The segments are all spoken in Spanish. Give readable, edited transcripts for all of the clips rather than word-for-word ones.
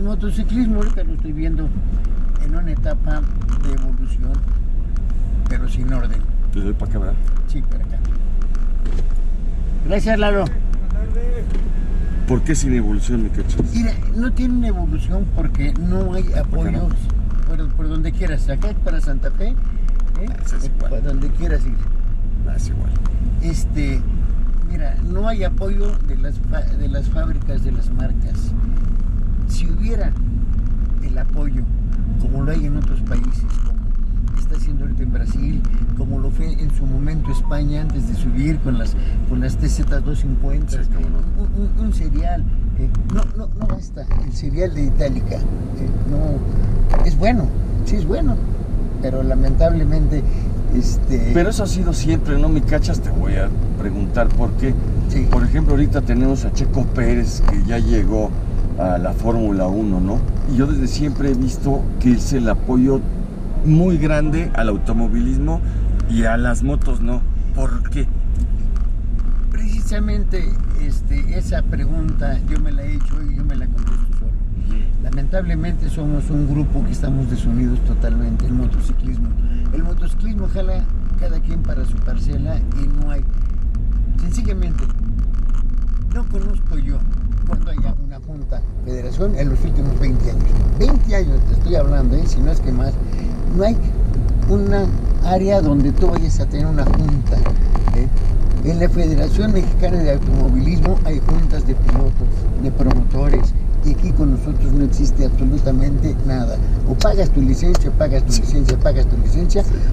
motociclismo ahorita lo estoy viendo en una etapa de evolución, pero sin orden. ¿Te doy para acá, verdad? Sí, para acá. Gracias, Lalo. ¿Por qué sin evolución, mi cachas? Mira, no tienen evolución porque no hay apoyos por donde quieras. Acá para Santa Fe, Es igual. para donde quieras ir. Es igual. Mira, no hay apoyo de las fábricas, de las marcas. Si hubiera el apoyo, como lo hay en otros países, como está haciendo ahorita en Brasil, como lo fue en su momento España antes de subir con las TZ250, Sí, cómo no. un cereal, no basta, el cereal de Itálica, no, es bueno, sí es bueno, pero lamentablemente Pero eso ha sido siempre, ¿no, mi cachas? Te voy a preguntar por qué. Sí. Por ejemplo, ahorita tenemos a Checo Pérez, que ya llegó a la Fórmula 1, ¿no? Y yo desde siempre he visto que es el apoyo muy grande al automovilismo y a las motos, ¿no? ¿Por qué? Precisamente esa pregunta yo me la he hecho y yo me la contesto solo. Lamentablemente somos un grupo que estamos desunidos totalmente, el motociclismo. El motociclismo jala cada quien para su parcela y no hay, sencillamente, no conozco yo cuando haya una junta federación en los últimos 20 años. 20 años te estoy hablando, si no es que más. No hay una área donde tú vayas a tener una junta. En la Federación Mexicana de Automovilismo hay juntas de pilotos, de promotores, y aquí con nosotros no existe absolutamente nada. O pagas tu licencia,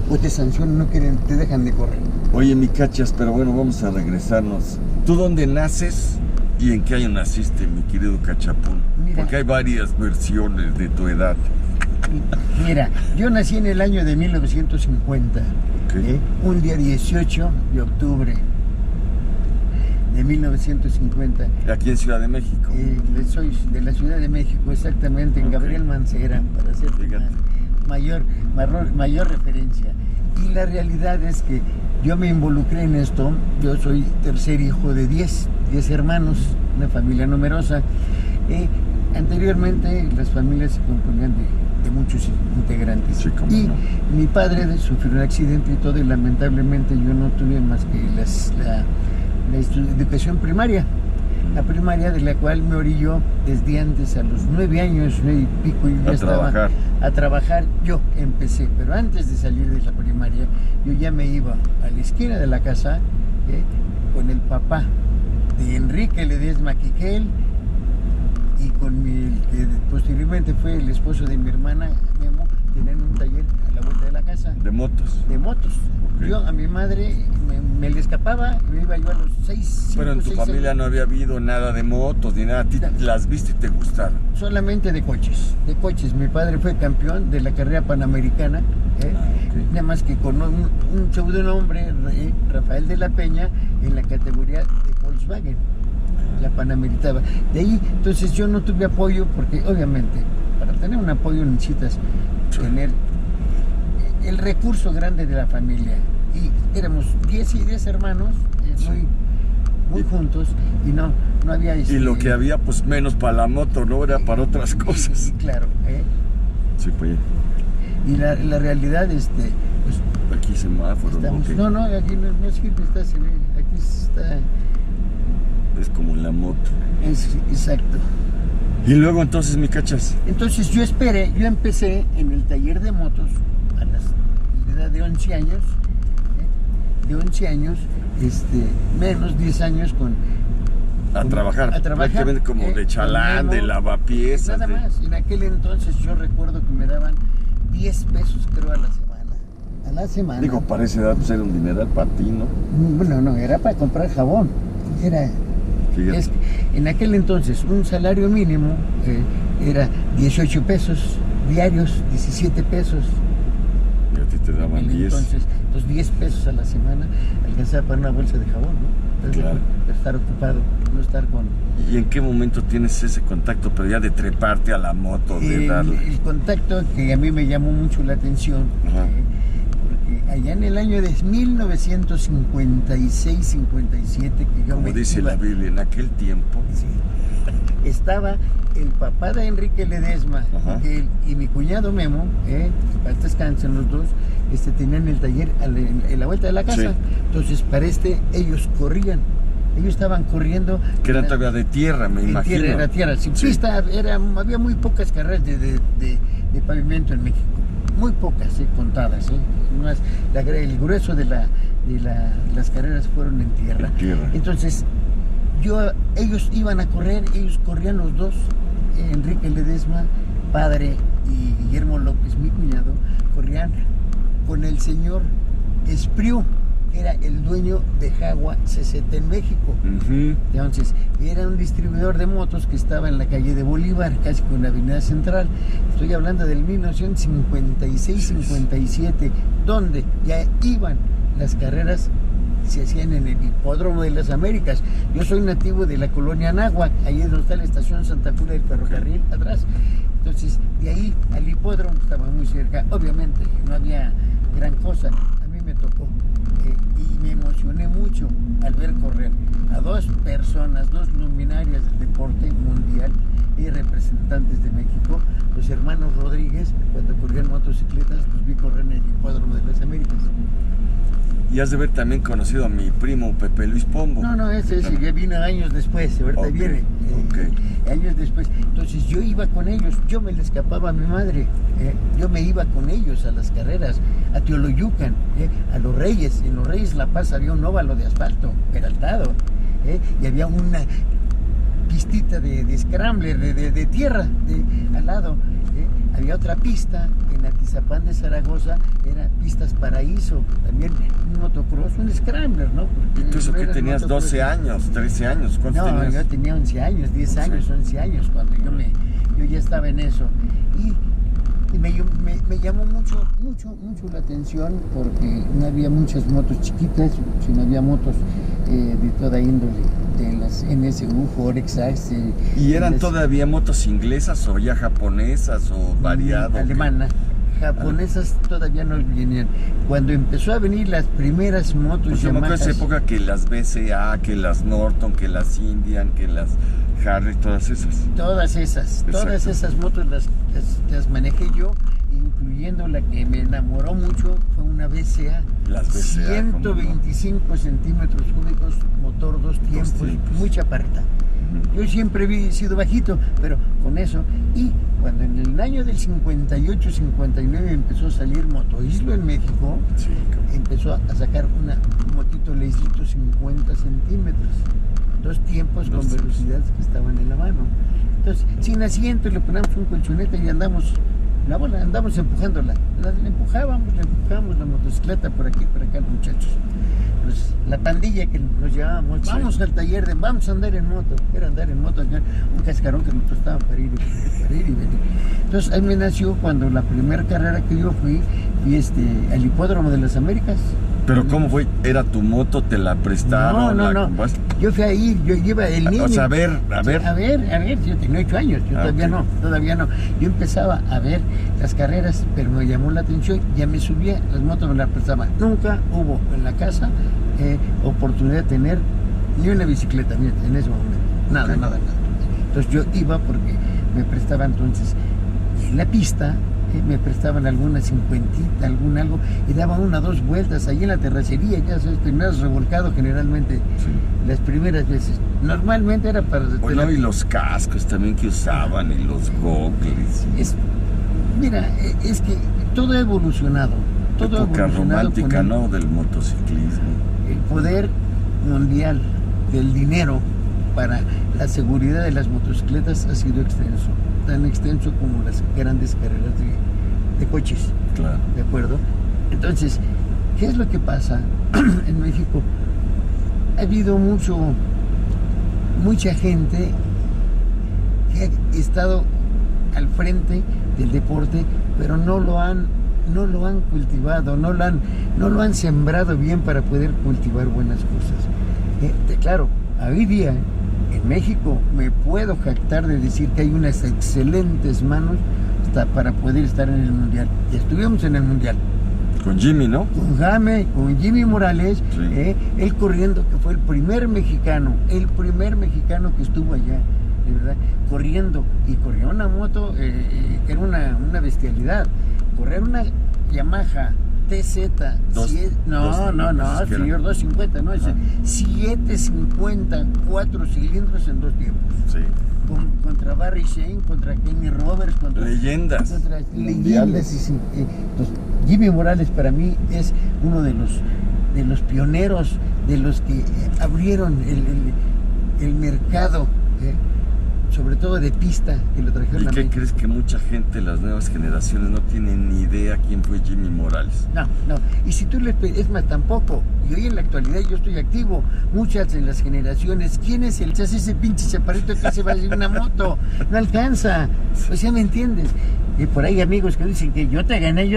o te sancionan, no quieren, te dejan de correr. Oye, mi cachas, pero bueno, vamos a regresarnos. ¿Tú dónde naces y en qué año naciste, mi querido Cachapún? Mira. Porque hay varias versiones de tu edad. Mira, yo nací en el año de 1950, Okay. Un día 18 de octubre de 1950. Aquí en Ciudad de México. Soy de la Ciudad de México, exactamente, en Ok. Gabriel Mancera, para hacer Fíjate. mayor referencia. Y la realidad es que yo me involucré en esto. Yo soy tercer hijo de 10 hermanos, una familia numerosa. Anteriormente las familias se componían de muchos integrantes. Sí, cómo Y no. mi padre sufrió un accidente y todo, y lamentablemente yo no tuve más que la educación primaria. La primaria, de la cual me orilló desde antes, a los 9 años, 9 y pico, yo ya estaba a trabajar. Yo empecé, pero antes de salir de la primaria, yo ya me iba a la esquina de la casa con el papá de Enrique Ledesma Quiquel y con el que posteriormente fue el esposo de mi hermana, Memo. Tenían un taller a la vuelta de la casa. De motos. De motos. Okay. Yo a mi madre me le escapaba, me iba yo a los 6, Pero en tu familia no había habido nada de motos ni nada. A ti las viste y te gustaron. Solamente de coches. Mi padre fue campeón de la carrera panamericana, Okay. nada más que con un pseudonombre, Rafael de la Peña, en la categoría de Volkswagen, la panamericana. De ahí, entonces yo no tuve apoyo porque obviamente para tener un apoyo necesitas tener el recurso grande de la familia, y éramos 10 hermanos, muy juntos, y no había Y lo que había, pues menos para la moto, ¿no? Era para otras cosas. Claro, Sí, pues. y la realidad, pues, Aquí semáforo, estamos, ¿no? no, aquí no sirve, aquí está, Es como la moto. exacto. Y luego entonces, mi cachas. Entonces yo empecé en el taller de motos a la edad de 11 años, menos 10 años A trabajar. Prácticamente como de chalán, de lavapiezas. Nada más. En aquel entonces yo recuerdo que me daban 10 pesos, creo, a la semana. Digo, para esa edad pues era un dineral para ti, ¿no? Bueno, no, era para comprar jabón. En aquel entonces un salario mínimo era 18 pesos diarios, 17 pesos. Y a ti te daban 10. Entonces, los 10 pesos a la semana alcanzaba para una bolsa de jabón, ¿no? Entonces, Claro. Estar ocupado, no estar con... ¿Y en qué momento tienes ese contacto, pero ya de treparte a la moto, de darle? El contacto que a mí me llamó mucho la atención, Ajá. porque allá en el año de 1956-57, que yo Como me dice iba, la Biblia, en aquel tiempo. sí, estaba el papá de Enrique Ledesma y mi cuñado Memo, que para descansen los dos, tenían el taller en la vuelta de la casa. Sí. Entonces, para ellos corrían. Ellos estaban corriendo. Que era todavía de tierra, me imagino. Era tierra, sin pista, había muy pocas carreras de pavimento en México. Muy pocas, contadas. Más, el grueso de las carreras fueron en tierra. Entonces, ellos iban a correr, ellos corrían los dos, Enrique Ledesma, padre, y Guillermo López, mi cuñado, corrían con el señor Espriu, que era el dueño de Jaguar CZ en México. Entonces, era un distribuidor de motos que estaba en la calle de Bolívar, casi con la avenida Central. Estoy hablando del 1956-57, donde ya iban las carreras, se hacían en el Hipódromo de las Américas. Yo soy nativo de la colonia Anáhuac, ahí es donde está la estación Santa Julia del ferrocarril atrás. Entonces, de ahí al hipódromo estaba muy cerca. Obviamente, no había gran cosa. A mí me tocó y me emocioné mucho al ver correr a dos personas, dos luminarias del deporte mundial y representantes de México, los hermanos Rodríguez. Cuando corrían motocicletas, los vi correr en el Hipódromo de las Américas. Y has de haber también conocido a mi primo Pepe Luis Pombo. No, ese ya vino años después, ahorita viene. Años después. Entonces yo iba con ellos, yo me le escapaba a mi madre, yo me iba con ellos a las carreras, a Teoloyucan, a Los Reyes. En Los Reyes La Paz había un óvalo de asfalto, peraltado, y había una pistita de scrambler, de tierra, al lado. Había otra pista en Atizapán de Zaragoza, era Pistas Paraíso, también un motocross, un scrambler, ¿no? ¿Y tú eso que tenías 12 años, 13 años? ¿Cuántos tenías? Yo tenía 11 años, 10 años, 11 años, cuando yo ya estaba en eso. Y me llamó mucho la atención, porque no había muchas motos chiquitas, sino había motos de toda índole, de las NSU, Forex, Axe. ¿Y eran todavía motos inglesas o ya japonesas o variado? Alemana. Japonesas todavía no venían. Cuando empezó a venir las primeras motos, pues yo me acuerdo de esa época que las BCA, que las Norton, que las Indian, que las Harley, todas esas. Todas esas motos las manejé yo, incluyendo la que me enamoró mucho, fue una BCA. Las BCA, 125 centímetros cúbicos, motor 2 tiempos, muy chaparrita. Yo siempre he sido bajito, pero con eso. Y cuando en el año del 58-59 empezó a salir Motoislo en México, empezó a sacar una motito Leislito 50 centímetros, 2 tiempos con velocidades que estaban en la mano. Entonces, sin asiento, le ponemos un colchonete y andamos empujándola. Le empujábamos la motocicleta por aquí, por acá, los muchachos. La pandilla que nos llevábamos, vamos al taller, vamos a andar en moto. Era andar en moto, un cascarón que nos prestaba para ir y venir. Entonces, ahí me nació cuando la primera carrera que yo fui al Hipódromo de las Américas. ¿Pero cómo fue? ¿Era tu moto? ¿Te la prestaron? No. Yo fui ahí, yo iba el niño. O sea, a ver, yo tenía 8 años, todavía no. Yo empezaba a ver las carreras, pero me llamó la atención, ya me subía, las motos me las prestaban. Nunca hubo en la casa oportunidad de tener ni una bicicleta en ese momento. Nada. Entonces yo iba porque me prestaban entonces la pista, me prestaban alguna 50, algo, y daban 1 o 2 vueltas ahí en la terracería, ya sabes, terminas revolcado generalmente las primeras veces. Normalmente era para... Bueno, y los cascos también que usaban, y los goggles. Mira, es que todo ha evolucionado. Todo época romántica, ¿no?, del motociclismo. El poder mundial del dinero para la seguridad de las motocicletas ha sido extenso, tan extenso como las grandes carreras de coches. Claro. ¿De acuerdo? Entonces, ¿qué es lo que pasa en México? Ha habido mucha gente que ha estado al frente del deporte, pero no lo han cultivado, no lo han sembrado bien para poder cultivar buenas cosas. Claro, hoy día en México me puedo jactar de decir que hay unas excelentes manos para poder estar en el Mundial. Ya estuvimos en el Mundial. Con Jimmy, ¿no? Con Jimmy Morales, él corriendo, que fue el primer mexicano que estuvo allá. de verdad, corriendo, y corría una moto, era una bestialidad. Correr una Yamaha TZ, señor, 250, no, 750, 4 cilindros en 2 tiempos. Sí. Contra Barry Shane, contra Kenny Roberts, contra leyendas. Contra leyendas, sí. Entonces, Jimmy Morales para mí es uno de los pioneros, de los que abrieron el mercado, sobre todo de pista, que lo trajeron ¿Y a qué México. crees? Que mucha gente, las nuevas generaciones, no tienen ni idea quién fue Jimmy Morales. No. Y si tú es más, tampoco. Y hoy en la actualidad yo estoy activo. Muchas de las generaciones, ¿quién es el ese pinche chaparrito que se va a ir una moto? No alcanza. O sea, ¿me entiendes? Y por ahí amigos que dicen que yo te gané.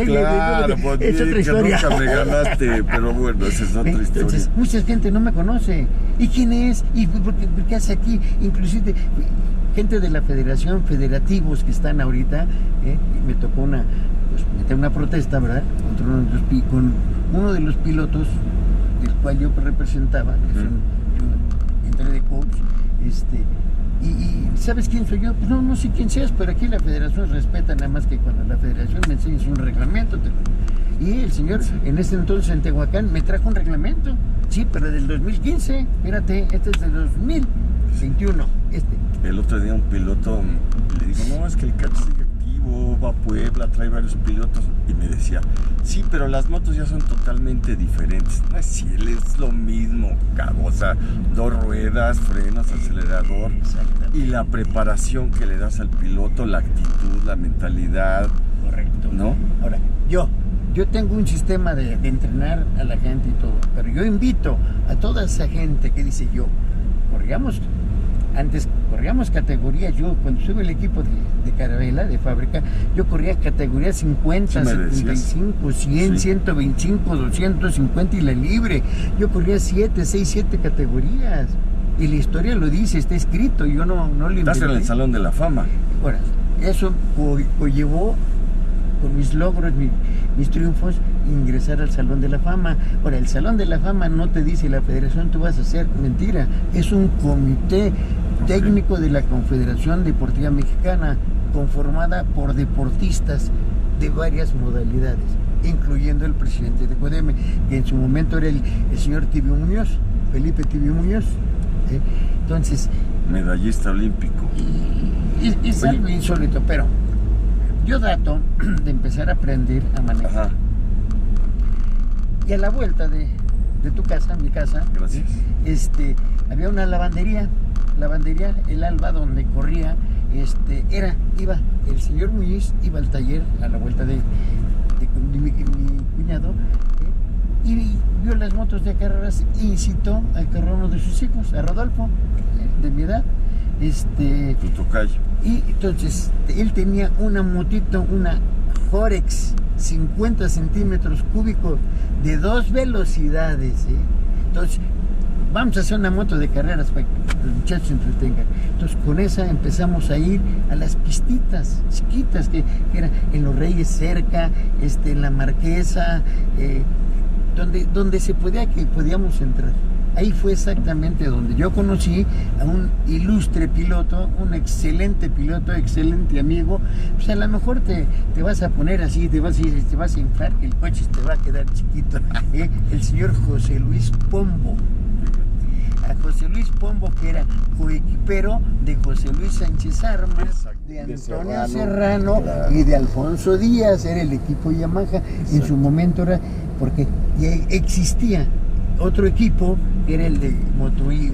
Claro, pues, es otra que historia. nunca me ganaste, pero bueno, esa es otra historia. Entonces, mucha gente no me conoce. ¿Y quién es? ¿Y por qué hace aquí? Inclusive gente de la federación, federativos que están ahorita, y me tocó meter una protesta, ¿verdad? Con uno de los pilotos del cual yo representaba, que yo entré de coach, y ¿sabes quién soy yo? Pues no sé quién seas, pero aquí la federación respeta, nada más que cuando la federación me enseña un reglamento. Y el señor, en ese entonces en Tehuacán, me trajo un reglamento, sí, pero del 2015, espérate, este es del 2021, El otro día un piloto le digo, no, es que el catch sigue activo, va a Puebla, trae varios pilotos, y me decía, sí, pero las motos ya son totalmente diferentes. No es cierto, es lo mismo, o sea, 2 ruedas, frenos, acelerador, y la preparación que le das al piloto, la actitud, la mentalidad. Correcto. ¿No? Ahora, yo tengo un sistema de entrenar a la gente y todo, pero yo invito a toda esa gente que dice antes corríamos categorías. Yo cuando sube el equipo de Carabela, de fábrica, yo corría categoría 50, 75, 100, 125, 250 y la libre. Yo corría 7 categorías. Y la historia lo dice, está escrito, yo no lo inventé. Estás en el Salón de la Fama. Bueno, eso llevó con mis logros, mis triunfos, ingresar al Salón de la Fama. Ahora, el Salón de la Fama no te dice la federación tú vas a hacer, mentira, es un comité técnico de la Confederación Deportiva Mexicana, conformada por deportistas de varias modalidades, incluyendo el presidente de CODEME, que en su momento era el señor Tibio Muñoz, Felipe Tibio Muñoz. Entonces, medallista olímpico. Es algo insólito, pero yo trato de empezar a aprender a manejar. Ajá. Y a la vuelta de tu casa, mi casa, gracias, había una lavandería, El Alba, donde corría, iba el señor Muñiz, iba al taller a la vuelta de mi cuñado, y vio las motos de carreras e incitó a cargar uno de sus hijos, a Rodolfo, de mi edad. Tu tocayo. Y entonces él tenía una motito, una Forex 50 centímetros cúbicos de 2 velocidades. Entonces, vamos a hacer una moto de carreras para que los muchachos se entretengan. Entonces, con esa empezamos a ir a las pistitas chiquitas que eran en Los Reyes cerca, en la Marquesa, donde se podíamos entrar. Ahí fue exactamente donde yo conocí a un ilustre piloto, un excelente piloto, excelente amigo. Pues a lo mejor te vas a poner así, te vas a inflar, el coche te va a quedar chiquito. El señor José Luis Pombo. A José Luis Pombo, que era coequipero de José Luis Sánchez Armas, de Antonio Serrano, claro, y de Alfonso Díaz. Era el equipo Yamaha. Exacto. En su momento era, porque ya existía otro equipo, que era el de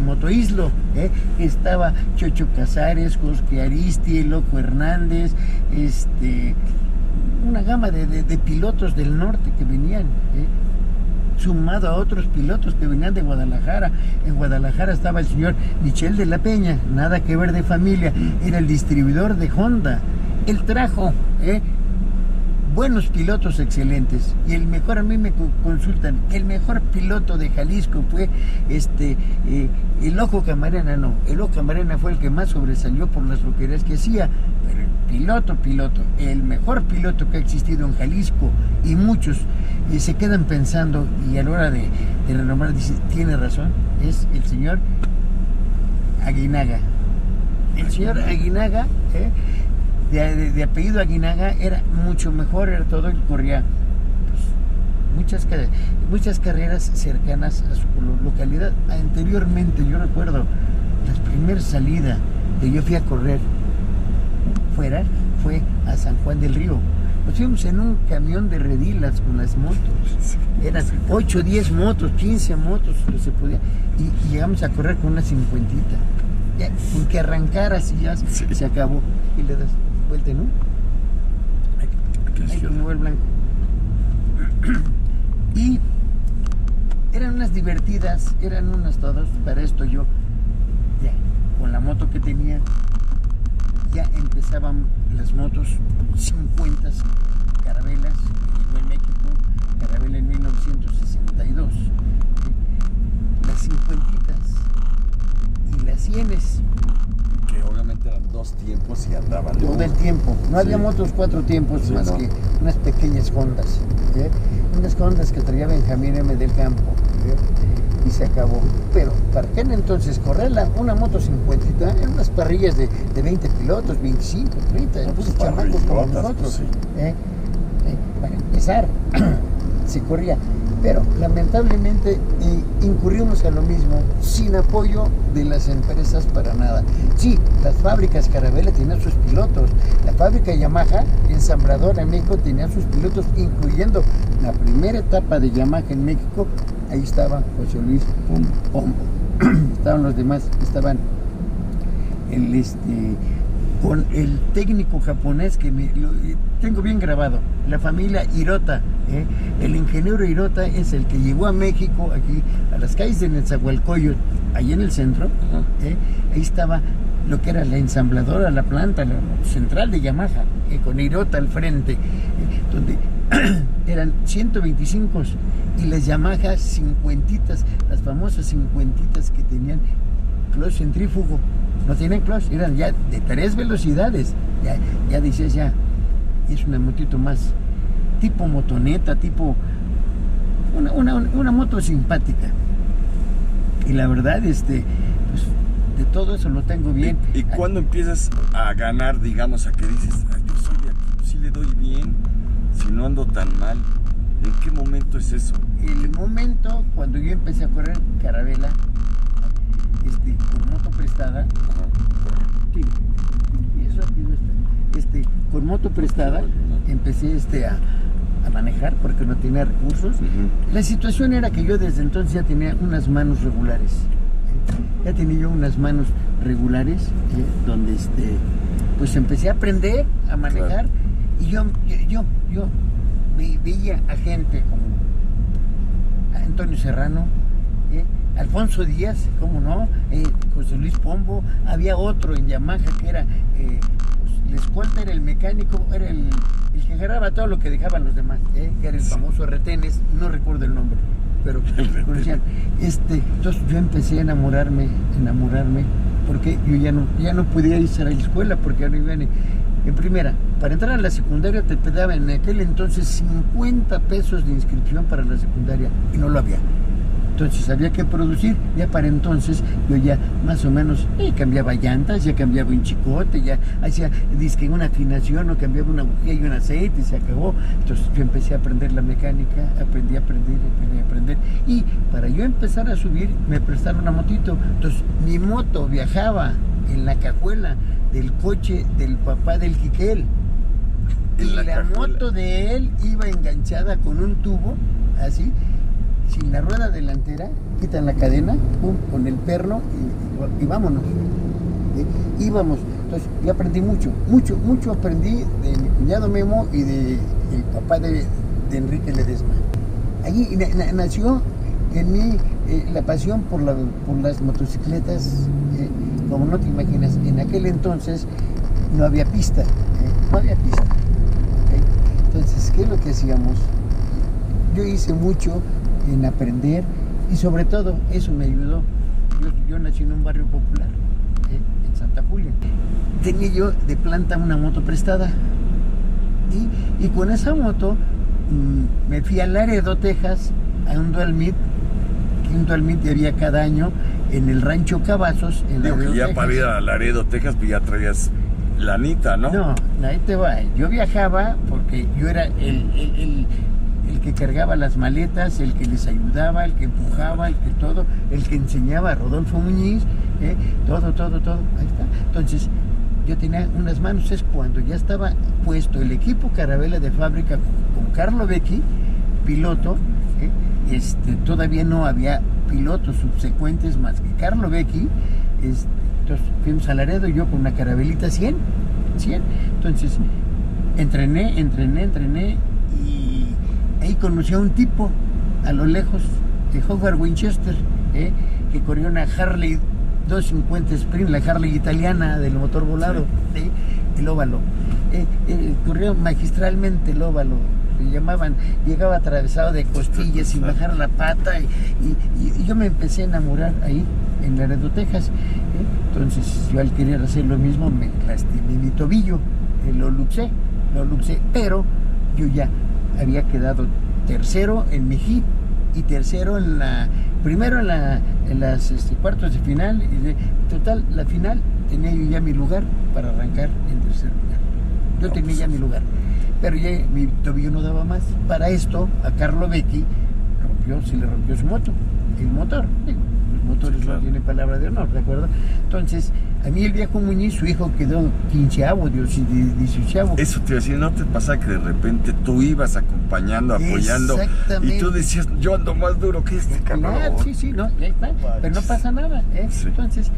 Motoislo, estaba Chocho Casares, José Aristi, Loco Hernández, una gama de pilotos del norte que venían, sumado a otros pilotos que venían de Guadalajara. En Guadalajara estaba el señor Michel de la Peña, nada que ver de familia, era el distribuidor de Honda. Él trajo buenos pilotos excelentes, y el mejor, a mí me consultan, el mejor piloto de Jalisco fue el Ojo Camarena. No, el Ojo Camarena fue el que más sobresalió por las loquerías que hacía, pero el piloto, el mejor piloto que ha existido en Jalisco, y muchos se quedan pensando, y a la hora de renombrar, dice, tiene razón, es el señor Aguinaga. El señor Aguinaga, de apellido Aguinaga, era mucho mejor, era todo, y corría pues, muchas carreras cercanas a su localidad. Anteriormente, yo recuerdo, la primera salida que yo fui a correr fuera fue a San Juan del Río. Nos fuimos en un camión de redilas con las motos. Eran 8, 10 motos, 15 motos, lo se podía. Y llegamos a correr con una 50. Ya, con que arrancaras y ya se acabó. Y le das vuelta, ¿no? Ahí como el blanco. Y eran unas divertidas, eran unas todas. Para esto yo, ya, con la moto que tenía, ya empezaban las motos 50 carabelas, que llegó en México, carabela en 1962. Las 50 y las 100, que obviamente eran 2 tiempos y andaban todo el tiempo. No había motos 4 tiempos, Sí, más no. que unas pequeñas Hondas. Unas Hondas que traía Benjamín M. del Campo. Y se acabó. Pero para aquel entonces correrla, una moto 50, eran unas parrillas de 20 pilotos, 25, 30, pues, pues, chamacos como parrillotas, nosotros. pues, sí. Para empezar, se corría. Pero lamentablemente incurrimos a lo mismo, sin apoyo de las empresas para nada. Sí, las fábricas Carabela tenían sus pilotos, la fábrica Yamaha, ensambladora en México, tenía sus pilotos, incluyendo la primera etapa de Yamaha en México. Ahí estaba José Luis Pombo. Estaban los demás, estaban con el técnico japonés que tengo bien grabado, la familia Hirota. El ingeniero Hirota es el que llegó a México, aquí a las calles de Nezahualcóyotl, ahí en el centro. Ahí estaba lo que era la ensambladora, la planta, la central de Yamaha, con Hirota al frente, donde eran 125 y las Yamaha 50, las famosas 50 que tenían clutch centrífugo. No tenían clutch, eran ya de 3 velocidades. Ya dices, ya es una motito más tipo motoneta, tipo una moto simpática. Y la verdad, pues de todo eso lo tengo bien. ¿Y cuándo empiezas a ganar, digamos, a que dices, "Ay, yo soy de aquí, pues sí le doy bien, si no ando tan mal"? ¿En qué momento es eso? El momento cuando yo empecé a correr carabela, con moto prestada, sí, es rápido con moto prestada, empecé a manejar porque no tenía recursos. La situación era que yo desde entonces ya tenía unas manos regulares. Ya tenía yo unas manos regulares, donde pues empecé a aprender a manejar. Y yo veía a gente como Antonio Serrano, Alfonso Díaz, cómo no, José Luis Pombo. Había otro en Yamaha que era, pues, la escolta era el mecánico, era el que agarraba todo lo que dejaban los demás, que era el famoso Retenes, no recuerdo el nombre, pero conocían. Entonces yo empecé a enamorarme, porque yo ya no podía ir a la escuela, porque ya no iba en primera. Para entrar a la secundaria te pedaban en aquel entonces 50 pesos de inscripción para la secundaria, y no lo había. Entonces había que producir. Ya para entonces yo ya más o menos cambiaba llantas, ya cambiaba un chicote, ya hacía disque una afinación, o cambiaba una bujía y un aceite, y se acabó. Entonces yo empecé a aprender la mecánica, aprendí a aprender. Y para yo empezar a subir me prestaron una motito. Entonces mi moto viajaba en la cajuela del coche del papá del Quiquel. Y la moto de él iba enganchada con un tubo, así, sin la rueda delantera, quitan la cadena, pum, con el perno y vámonos. Íbamos. Entonces yo aprendí mucho aprendí de mi cuñado Memo y de el papá de Enrique Ledesma. Allí nació en mí la pasión por las motocicletas, como no te imaginas. En aquel entonces no había pista, Entonces, ¿qué es lo que hacíamos? Yo hice mucho en aprender, y sobre todo eso me ayudó. Yo nací en un barrio popular, en Santa Julia. Tenía yo de planta una moto prestada, y con esa moto me fui a Laredo, Texas, a un dual meet, que un dual meet había cada año, en el rancho Cavazos, en Digo que Laredo, ya Texas. para ir a Laredo, Texas, pues ya traías lanita, ¿no? No, ahí te va. Yo viajaba porque yo era el que cargaba las maletas, el que les ayudaba, el que empujaba, el que todo, el que enseñaba a Rodolfo Muñiz, todo. Ahí está. Entonces, yo tenía unas manos, es cuando ya estaba puesto el equipo Carabela de fábrica con Carlo Becchi, piloto, todavía no había pilotos subsecuentes más que Carlo Becchi, entonces fuimos a Laredo, yo con una Carabelita 100, entonces entrené y ahí conocí a un tipo a lo lejos, de Howard Winchester, que corrió una Harley 250 Sprint, la Harley italiana del motor volado, sí. El óvalo. Corrió magistralmente el óvalo, le llamaban, llegaba atravesado de costillas sin bajar la pata y yo me empecé a enamorar ahí en Laredo, Texas. Entonces yo al querer hacer lo mismo me lastimé mi tobillo, lo luxé, pero yo ya había quedado tercero en mi hit y tercero primero en las cuartos de final, y total, la final tenía yo ya mi lugar para arrancar en tercer lugar. Yo tenía ya mi lugar, pero ya mi tobillo no daba más. Para esto, a Carlo Becchi se le rompió su moto, el motor. Los motores sí, claro, no tienen palabra de honor, ¿de acuerdo? Entonces, a mí el viejo Muñiz, su hijo quedó 15avo, 18avo. Eso te iba a decir, ¿no te pasa que de repente tú ibas acompañando, apoyando, y tú decías, yo ando más duro que este cabrón? Claro, sí, no, ya está, pero no pasa nada, Sí. Entonces,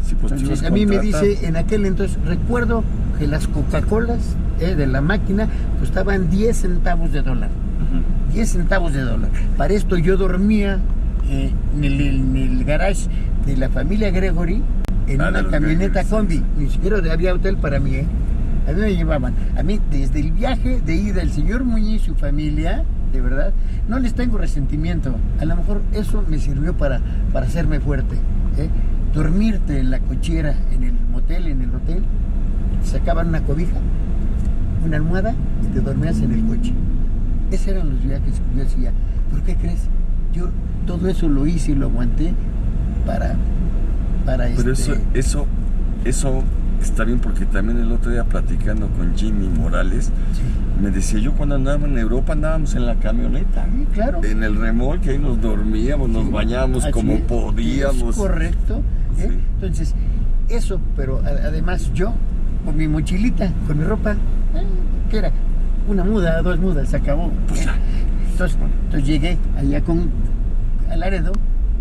sí, pues entonces a mí me dice, en aquel entonces, recuerdo que las Coca-Colas de la máquina costaban 10 centavos de dólar. 10 centavos de dólar. Para esto yo dormía en el garage de la familia Gregory, en una camioneta combi. Ni siquiera había hotel para mí, A mí me llevaban. A mí, desde el viaje de ida del señor Muñiz y su familia, de verdad, no les tengo resentimiento. A lo mejor eso me sirvió para hacerme fuerte. Dormirte en la cochera, en el motel, en el hotel, te sacaban una cobija, una almohada y te dormías en el coche. Esos eran los viajes que yo hacía. ¿Por qué crees? Yo todo eso lo hice y lo aguanté para Pero eso está bien, porque también el otro día platicando con Jimmy Morales, sí, me decía, yo cuando andaba en Europa andábamos en la camioneta, sí, claro, en el remolque, ahí nos dormíamos, nos bañábamos como podíamos. Es correcto. Sí. Entonces, eso, pero además yo, con mi mochilita, con mi ropa, ¿qué era? Una muda, 2 mudas, se acabó. Entonces llegué allá a Laredo,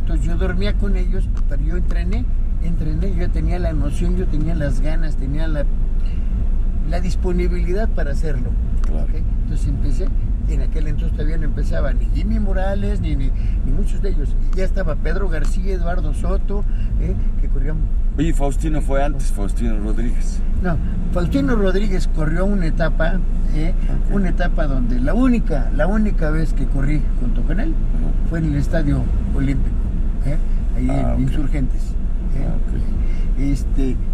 entonces yo dormía con ellos, pero yo entrené, yo tenía la noción, yo tenía las ganas, tenía la disponibilidad para hacerlo. Claro. ¿Okay? Entonces empecé, en aquel entonces todavía no empezaba ni Jimmy Morales, ni muchos de ellos. Ya estaba Pedro García, Eduardo Soto, que corrían. Oye, Faustino fue antes, Faustino Rodríguez. No, Faustino Rodríguez corrió una etapa, una etapa donde la única vez que corrí junto con él fue en el Estadio Olímpico, ahí en Insurgentes.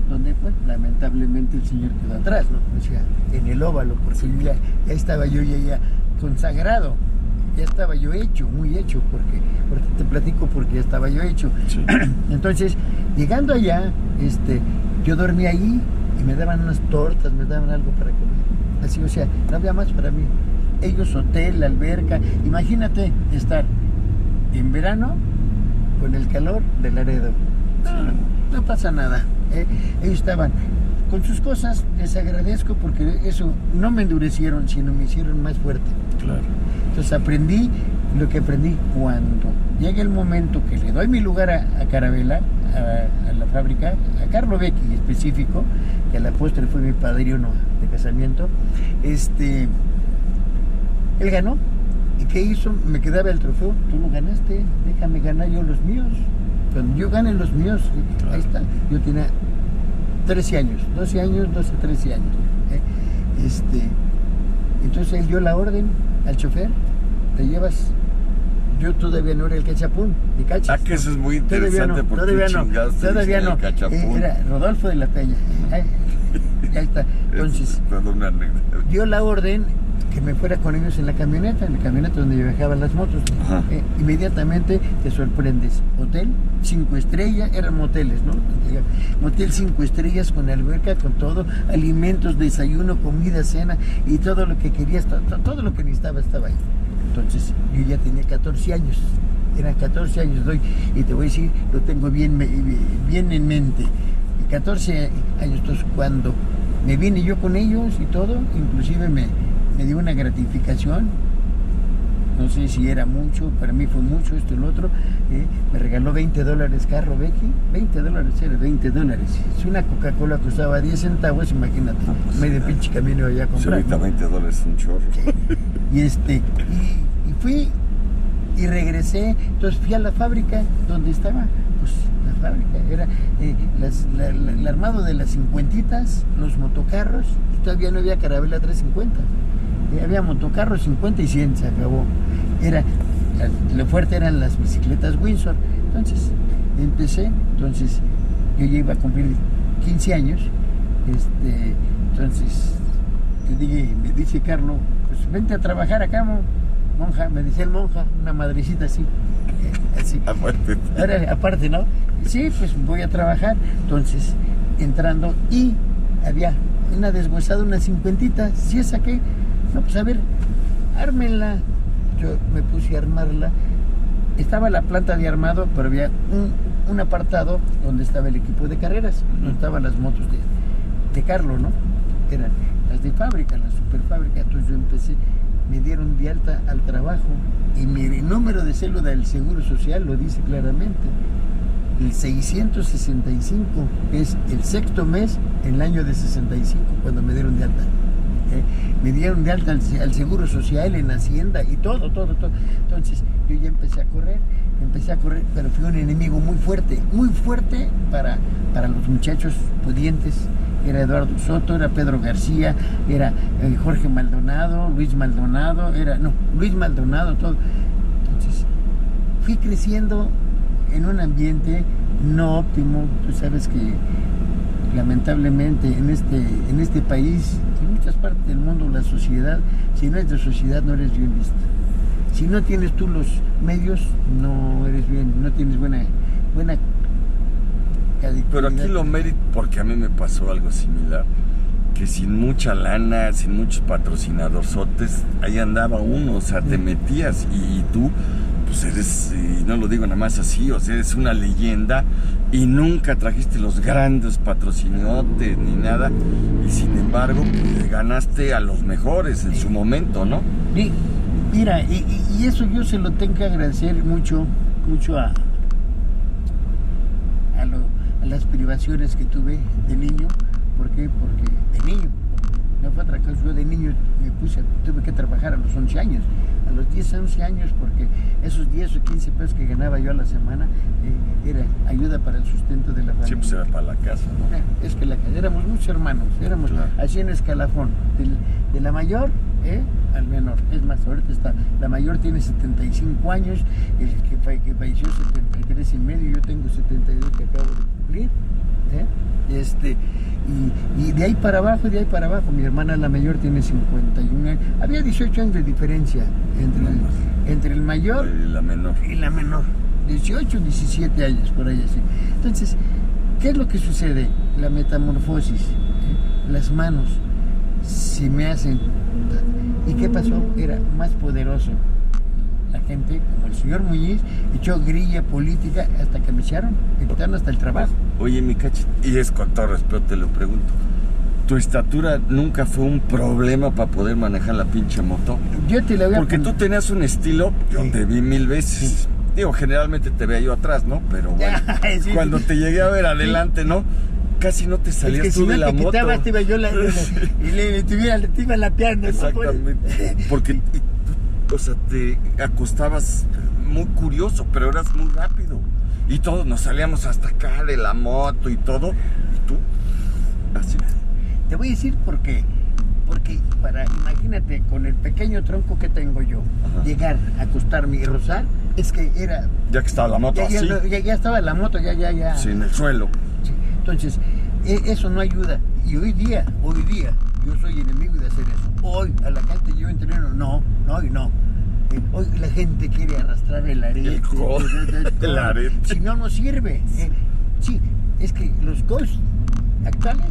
Donde pues lamentablemente el señor quedó atrás, ¿no? O sea, en el óvalo, porque ya estaba yo ya consagrado, ya estaba yo hecho, muy hecho, porque te platico porque ya estaba yo hecho. Sí. Entonces, llegando allá, yo dormí ahí y me daban unas tortas, me daban algo para comer. Así, o sea, no había más para mí. Ellos, hotel, alberca, imagínate estar en verano con el calor de Laredo. No pasa nada. Ellos estaban con sus cosas, les agradezco porque eso no me endurecieron, sino me hicieron más fuerte. Claro. Entonces aprendí lo que aprendí cuando llega el momento que le doy mi lugar a Carabela, a la fábrica, a Carlo Becchi específico, que a la postre fue mi padrino de casamiento. Él ganó. ¿Y qué hizo? Me quedaba el trofeo. Tú lo ganaste, déjame ganar yo los míos. Cuando yo gane los míos, ahí está. Yo tenía 13 años, 13 años. Entonces él dio la orden al chofer, te llevas. Yo todavía no era el cachapún, ni cachas. Que eso es muy interesante, porque todavía no. El cachapún. Era Rodolfo de la Peña. ya está. Entonces, toda una anécdota. dio la orden que me fuera con ellos en la camioneta donde yo viajaban las motos. Inmediatamente te sorprendes. Hotel 5 estrellas, eran moteles, ¿no? Motel 5 estrellas con alberca, con todo, alimentos, desayuno, comida, cena y todo lo que querías, todo lo que necesitaba estaba ahí. Entonces yo ya tenía 14 años. Eran 14 años doy, y te voy a decir, lo tengo bien en mente. Y 14 años, entonces cuando me vine yo con ellos y todo, inclusive me dio una gratificación, no sé si era mucho, para mí fue mucho, esto y lo otro, me regaló $20 carro Becky, $20 era $20. Si una Coca-Cola costaba 10 centavos, imagínate, medio pinche camino allá a comprar. Ahorita $20 es un chorro. Y y fui y regresé, entonces fui a la fábrica donde estaba, pues la fábrica era el armado de las 50, los motocarros, todavía no había Carabela 350, había motocarros 50 y 100, se acabó. Lo fuerte eran las bicicletas Windsor. Entonces empecé, yo ya iba a cumplir 15 años, entonces me dice Carlos, pues vente a trabajar acá, monja, me decía el monja, una madrecita así. Aparte. Ahora, aparte, ¿no? Sí, pues voy a trabajar. Entonces, entrando, y había una deshuesada, una 50, ¿sí esa qué? No, pues a ver, ármenla. Yo me puse a armarla. Estaba la planta de armado, pero había un apartado donde estaba el equipo de carreras, donde estaban las motos de Carlos, ¿no? Eran las de fábrica, la superfábrica. Entonces yo empecé, me dieron de alta al trabajo y mi número de cédula del Seguro Social lo dice claramente, el 665, que es el sexto mes en el año de 65 cuando me dieron de alta. Me dieron de alta al Seguro Social, en Hacienda y todo. Entonces yo ya empecé a correr, pero fui un enemigo muy fuerte para los muchachos pudientes. Era Eduardo Soto, era Pedro García, era Jorge Maldonado, Luis Maldonado, todo. Entonces, fui creciendo en un ambiente no óptimo. Tú sabes que lamentablemente en este país, en muchas partes del mundo, la sociedad, si no es de sociedad, no eres bien visto. Si no tienes tú los medios, no eres bien, no tienes buena. Pero aquí lo mérito, porque a mí me pasó algo similar, que sin mucha lana, sin muchos patrocinadorzotes, ahí andaba uno, o sea, te metías y tú, pues eres, y no lo digo nada más así, o sea, eres una leyenda y nunca trajiste los grandes patrocinotes ni nada, y sin embargo, pues, ganaste a los mejores en su momento, ¿no? Sí, mira, y eso yo se lo tengo que agradecer mucho a las privaciones que tuve de niño. ¿Por qué? Porque de niño, no fue otra cosa, yo de niño tuve que trabajar a los 11 años, a los 10, 11 años, porque esos 10 o 15 pesos que ganaba yo a la semana era ayuda para el sustento de la familia. Sí, pues era para la casa, ¿no? Es que éramos muchos hermanos, éramos así en escalafón, de la mayor al menor. Es más, ahorita la mayor tiene 75 años, el que falleció 73 y medio, yo tengo 72 que acabo de cumplir. Y de ahí para abajo, mi hermana la mayor tiene 51 años. Había 18 años de diferencia entre el mayor y la menor. 18, 17 años, por ahí así. Entonces, ¿qué es lo que sucede? La metamorfosis, las manos se me hacen. ¿Y qué pasó? Era más poderoso. La gente, como el señor Muñiz, echó grilla política hasta que me echaron, me quitaron hasta el trabajo. Oye, mi cacho, y es con todo respeto, te lo pregunto, ¿tu estatura nunca fue un problema para poder manejar la pinche moto? Yo te la voy a Porque tú tenías un estilo, yo te vi 1000 veces. Sí. Digo, generalmente te veía yo atrás, ¿no? Pero bueno, sí, cuando te llegué a ver adelante, ¿no? Casi no te salías tú de la moto. Quitabas, te iba yo y te iba lapeando. Exactamente. ¿No? Porque o sea, te acostabas muy curioso, pero eras muy rápido. Y todos nos salíamos hasta acá de la moto y todo. Y tú, así. Te voy a decir por qué. Porque imagínate, con el pequeño tronco que tengo yo, llegar a acostarme y rozar, es que era... Ya que estaba la moto ya estaba la moto, ya. Sí, en el suelo. Sí. Entonces, eso no ayuda. Y hoy día, yo soy enemigo de hacer eso. Hoy, a la gente yo entreno, no. Hoy la gente quiere arrastrar el arete. El arete. Si no, no sirve. Sí, es que los coaches actuales,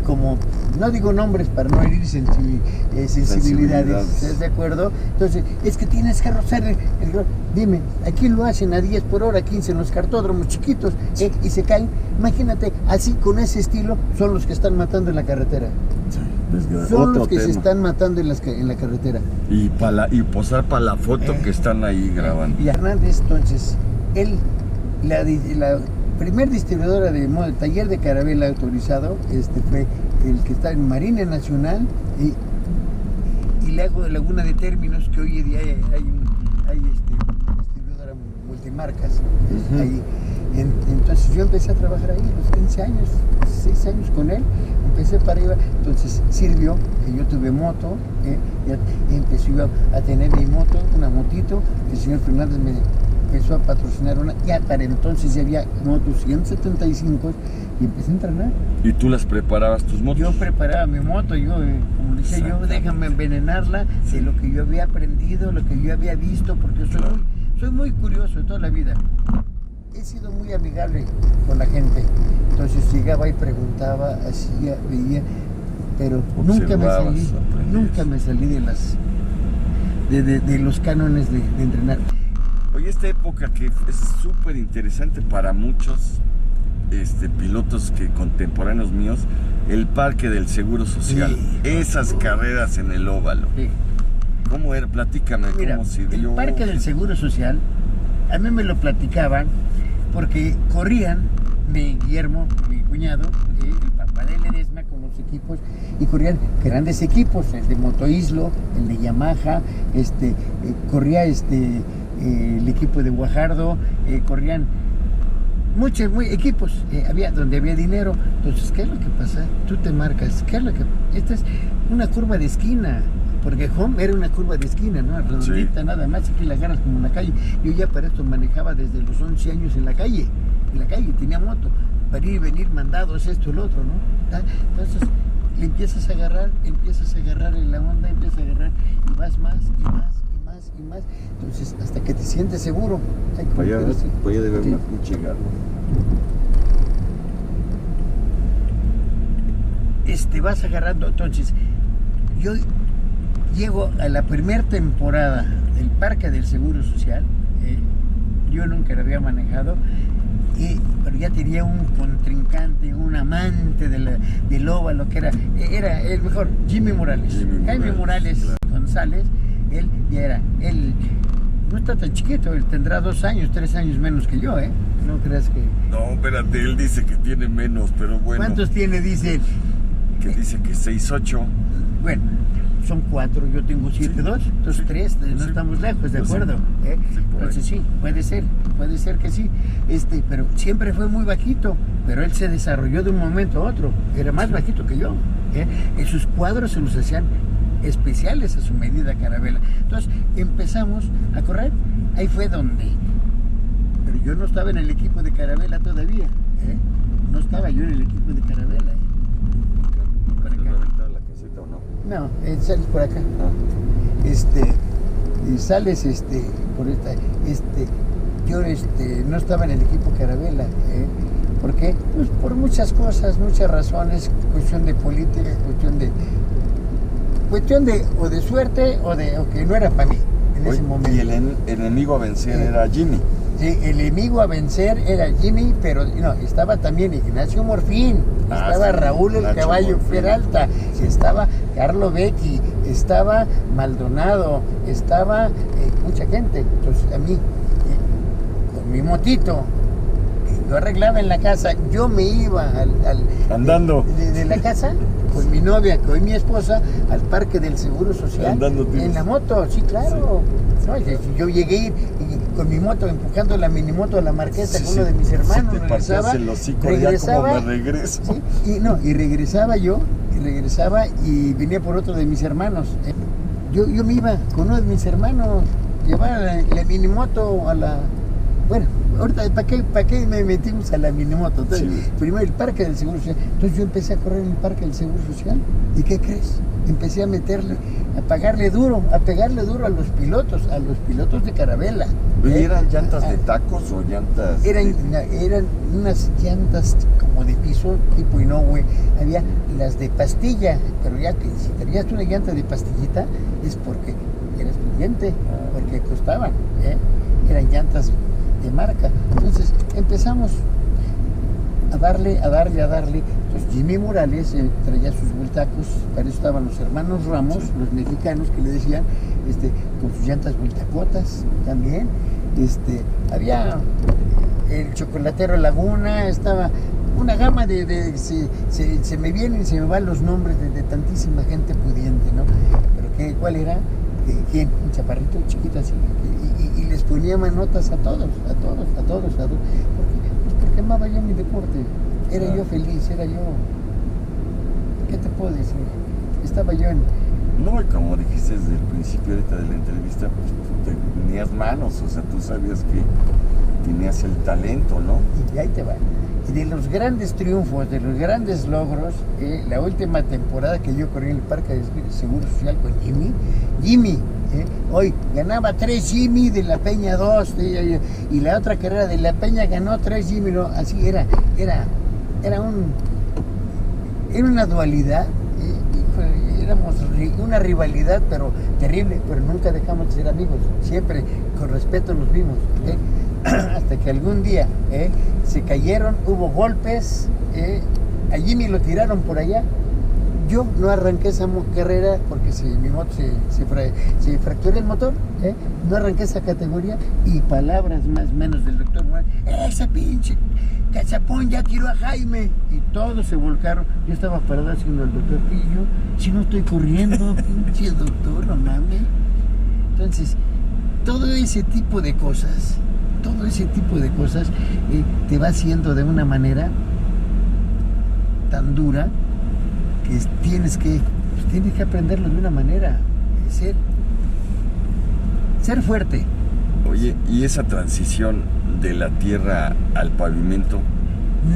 como, no digo nombres para no herir sensibilidades, ¿estás de acuerdo? Entonces, es que tienes que rozar dime, aquí lo hacen a 10 por hora, 15 en los cartódromos chiquitos, y se caen. Imagínate, así con ese estilo son los que están matando en la carretera. Son los que se están matando en la carretera. Y posar para la foto que están ahí grabando. Y Hernández, entonces, él, la primer distribuidora de taller de carabela autorizado, fue el que está en Marina Nacional y Lago de Laguna de Términos, que hoy en día hay distribuidora multimarcas. Ahí. Entonces yo empecé a trabajar ahí a los 15 años, 16 años con él, empecé para arriba, entonces sirvió que yo tuve moto, y empecé a tener mi moto, una motito, el señor Fernández me empezó a patrocinar una, ya para entonces ya había motos 175 y empecé a entrenar. ¿Y tú las preparabas tus motos? Yo preparaba mi moto, como decía yo, déjame envenenarla de lo que yo había aprendido, lo que yo había visto, porque soy muy curioso de toda la vida. He sido muy amigable con la gente, entonces llegaba y preguntaba, hacía, veía, pero nunca me salí de los cánones de entrenar. Oye, esta época que es súper interesante para muchos pilotos contemporáneos míos, el Parque del Seguro Social, esas carreras en el óvalo. Sí. ¿Cómo era? Platícame. Mira, cómo sirvió. El Parque del Seguro Social, a mí me lo platicaban porque corrían mi Guillermo, mi cuñado, el papá de Ledesma con los equipos, y corrían grandes equipos, el de Motoislo, el de Yamaha, corría el equipo de Guajardo, corrían muchos equipos, donde había dinero. Entonces, ¿qué es lo que pasa? Tú te marcas, esta es una curva de esquina, porque home era una curva de esquina, ¿no? Redondita, nada más, y que la agarras como en la calle. Yo ya para esto manejaba desde los 11 años en la calle, tenía moto, para ir y venir mandados, esto, el otro, ¿no? Entonces, le empiezas a agarrar en la onda, empiezas a agarrar, y vas más, y más, entonces, hasta que te sientes seguro. Voy a deber un cigarro. Vas agarrando, entonces, yo llego a la primera temporada del Parque del Seguro Social, yo nunca lo había manejado, pero ya tenía un contrincante, un amante del óvalo, que era el mejor, Jimmy Morales. Jaime Morales González, él no está tan chiquito, él tendrá 2 años, 3 años menos que yo, No creas que... No, espérate, él dice que tiene menos, pero bueno. ¿Cuántos tiene, dice él? Que dice que 6'8". Bueno, son 4, yo tengo 7'2", entonces 3, no estamos lejos, ¿de acuerdo? Entonces sí, puede ser que sí, pero siempre fue muy bajito, pero él se desarrolló de un momento a otro, era más bajito que yo, en sus cuadros se los hacían especiales a su medida carabela. Entonces empezamos a correr, ahí fue donde, pero yo no estaba en el equipo de carabela todavía, no estaba yo en el equipo de carabela. No, sales por acá. Y sales por esta, yo no estaba en el equipo carabela, ¿por qué? Pues por muchas cosas, muchas razones, cuestión de política, cuestión de o de suerte o que no era para mí en ese momento. Y el enemigo a vencer era Jimmy. Sí, el enemigo a vencer era Jimmy, pero no, estaba también Ignacio Morfín, estaba Raúl el Caballo Peralta, estaba Carlo Becchi, estaba Maldonado, estaba mucha gente. Entonces a mí, con mi motito, yo arreglaba en la casa, yo me iba andando de la casa con mi novia, que hoy mi esposa, al Parque del Seguro Social, andando, en la moto, sí, claro. No, yo llegué con mi moto empujando la minimoto a la Marquesa con uno de mis hermanos, regresaba ya como me regreso. ¿Sí? Y regresaba y venía por otro de mis hermanos. Yo me iba con uno de mis hermanos, llevaba la minimoto ahorita, ¿para qué me metimos a la minimoto? Entonces, Sí. primero el Parque del Seguro Social. Entonces yo empecé a correr en el Parque del Seguro Social. ¿Y qué crees? Empecé a meterle, a pegarle duro a los pilotos de carabela. Oye, ¿eran llantas de tacos o llantas? Eran unas llantas como de piso, tipo Inoue. Había las de pastilla, pero ya que si tenías una llanta de pastillita es porque eras pudiente, porque costaban, eran llantas de marca. Entonces empezamos a darle. Entonces Jimmy Morales traía sus bultacos, para eso estaban los hermanos Ramos, los mexicanos que le decían, con sus llantas bultacotas también. Había el chocolatero Laguna, estaba una gama se me vienen y se me van los nombres de tantísima gente pudiente, ¿no? Pero ¿cuál era? ¿Quién? Un chaparrito chiquito así, y les ponía manotas a todos. Porque amaba yo mi deporte, era yo feliz, ¿qué te puedo decir? Estaba yo en... No, y como dijiste desde el principio ahorita de la entrevista, pues tú tenías manos, o sea, tú sabías que tenías el talento, ¿no? Y ahí te va. Y de los grandes triunfos, de los grandes logros, la última temporada que yo corrí en el Parque de Seguro Social con Jimmy, hoy ganaba 3 Jimmy de la Peña 2, y la otra carrera de la Peña ganó 3 Jimmy, ¿no? Así era una dualidad, éramos una rivalidad, pero terrible, pero nunca dejamos de ser amigos, siempre con respeto nos vimos, hasta que algún día se cayeron, hubo golpes, a Jimmy lo tiraron por allá. Yo no arranqué esa carrera porque mi moto se fracturó el motor, no arranqué esa categoría, y palabras más o menos del doctor Juan, ese pinche cachapón ya tiró a Jaime, y todos se volcaron. Yo estaba parado haciendo el doctor, y yo, si no estoy corriendo, pinche doctor, no mames. Entonces, todo ese tipo de cosas te va haciendo de una manera tan dura que tienes que aprenderlo de una manera, ser fuerte. Oye, ¿y esa transición de la tierra al pavimento?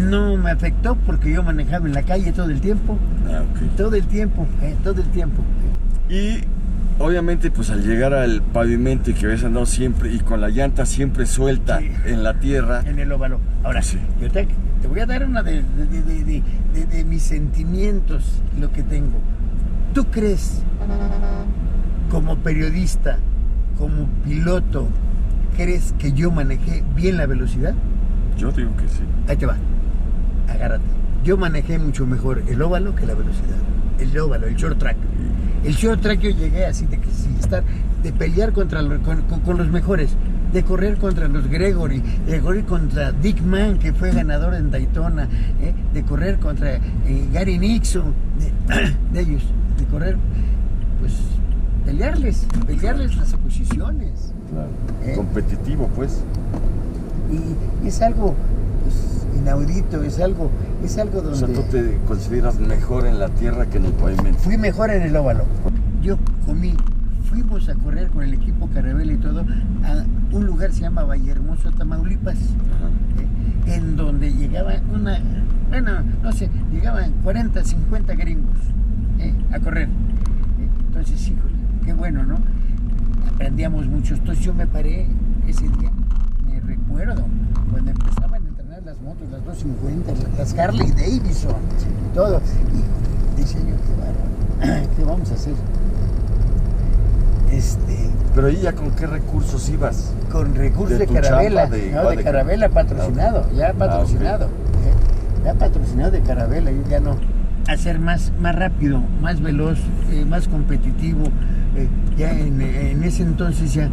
No me afectó porque yo manejaba en la calle todo el tiempo. Ok. Todo el tiempo. Y obviamente pues al llegar al pavimento y que habías andado siempre y con la llanta siempre suelta en la tierra. En el óvalo. Ahora sí, yo te voy a dar una de mis sentimientos, lo que tengo. ¿Tú crees, como periodista, como piloto, crees que yo manejé bien la velocidad? Yo digo que sí. Ahí te va, agárrate. Yo manejé mucho mejor el óvalo que la velocidad. El óvalo, el short track. El short track yo llegué así de pelear con los mejores, de correr contra los Gregory, de correr contra Dick Mann, que fue ganador en Daytona, de correr contra Gary Nixon, de ellos, de correr, pues pelearles las posiciones. Claro. Competitivo, pues. Y es algo pues, inaudito, es algo donde... O sea, tú te consideras mejor en la tierra que en el pavimento. Fui mejor en el óvalo. Yo fuimos a correr con el equipo Carabela y todo a un lugar que se llama Vallehermoso, Tamaulipas, en donde llegaban llegaban 40, 50 gringos a correr. Entonces, híjole, qué bueno, ¿no? Aprendíamos mucho. Entonces yo me paré ese día, me recuerdo, cuando empezaban a entrenar las motos, las 250, las Harley Davidson y todo. Y decía yo, ¿qué vamos a hacer? Pero ahí ya con qué recursos ibas? Con recursos de Carabela, de Carabela patrocinado, ya patrocinado. Ya patrocinado de Carabela, y ya no. Hacer más rápido, más veloz, más competitivo. Ya en ese entonces ya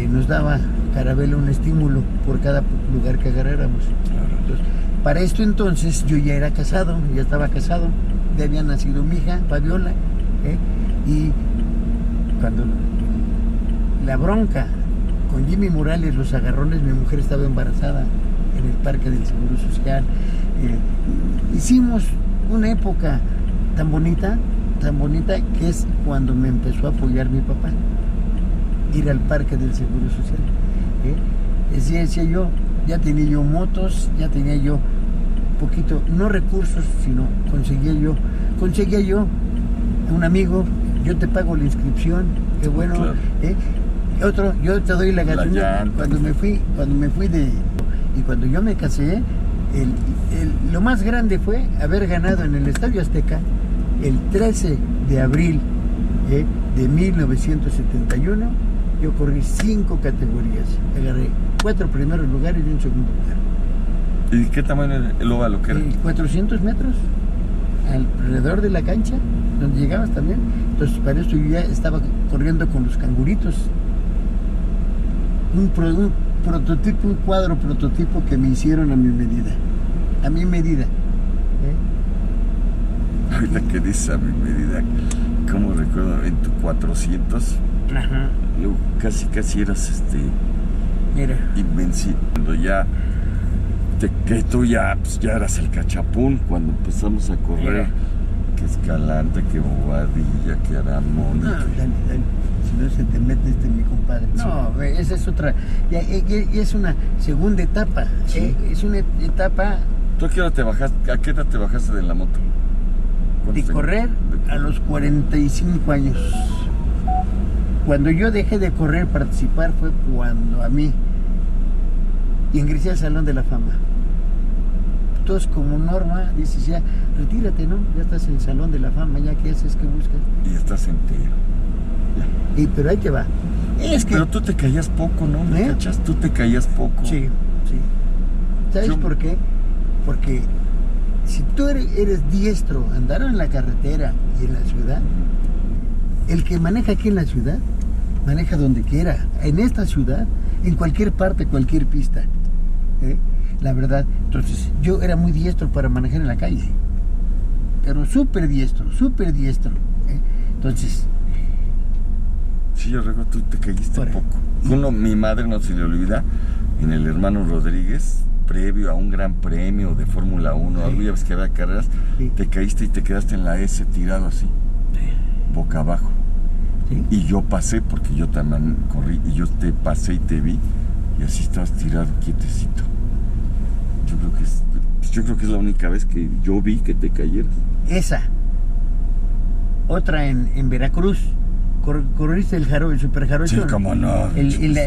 nos daba Carabela un estímulo por cada lugar que agarráramos. Entonces, para esto entonces yo ya estaba casado, ya había nacido mi hija, Fabiola, y cuando la bronca con Jimmy Morales, los agarrones, mi mujer estaba embarazada en el Parque del Seguro Social. Hicimos una época tan bonita que es cuando me empezó a apoyar mi papá, ir al Parque del Seguro Social. Decía yo, ya tenía yo motos, ya tenía yo poquito, no recursos, sino conseguía yo un amigo, yo te pago la inscripción, qué bueno, Claro. Otro, yo te doy la gasolina. llanta. Cuando me fui y cuando yo me casé, lo más grande fue haber ganado en el Estadio Azteca el 13 de abril de 1971. Yo corrí 5 categorías, agarré 4 primeros lugares y un segundo lugar. ¿Y qué tamaño era el óvalo que era? 400 metros alrededor de la cancha, donde llegabas también. Entonces, para eso yo ya estaba corriendo con los canguritos. Un prototipo, un cuadro prototipo que me hicieron a mi medida. A mi medida. Ahorita que dices a mi medida, ¿cómo recuerdo? En tu 400, Ajá. luego casi eras Mira. invencible. Cuando ya, que tú ya eras el cachapún, cuando empezamos a correr, Mira. que Escalante, que Bobadilla, que Aramón. No, dale. Si no se te mete mi compadre. No, esa es otra. Ya, es una segunda etapa. Sí. Es una etapa ¿Tú a qué edad te bajaste de la moto? de correr a los 45 años. Cuando yo dejé de correr, participar, fue cuando a mí ingresé al Salón de la Fama. Todos como norma, dices ya, retírate, ¿no? Ya estás en el Salón de la Fama, ya qué haces, qué buscas. Y estás entero. Pero ahí te va. Es que... Pero tú te caías poco, ¿no? ¿Me cachas? Tú te caías poco. Sí. ¿Sabes por qué? Porque si tú eres diestro, andar en la carretera y en la ciudad, el que maneja aquí en la ciudad, maneja donde quiera, en esta ciudad, en cualquier parte, cualquier pista. La verdad, entonces yo era muy diestro para manejar en la calle, pero súper diestro. Entonces... Sí, yo recuerdo, tú te caíste poco. Mi madre no se le olvida, en el Hermano Rodríguez, previo a un gran premio de Fórmula 1, algo, ya ves que había carreras, te caíste y te quedaste en la S tirado así, boca abajo. ¿Sí? Y yo pasé, porque yo también corrí, y yo te pasé y te vi, y así estabas tirado, quietecito. Yo creo que es la única vez que yo vi que te cayeras. Esa. Otra en Veracruz. Corriste el super jarocho. Sí, cómo no.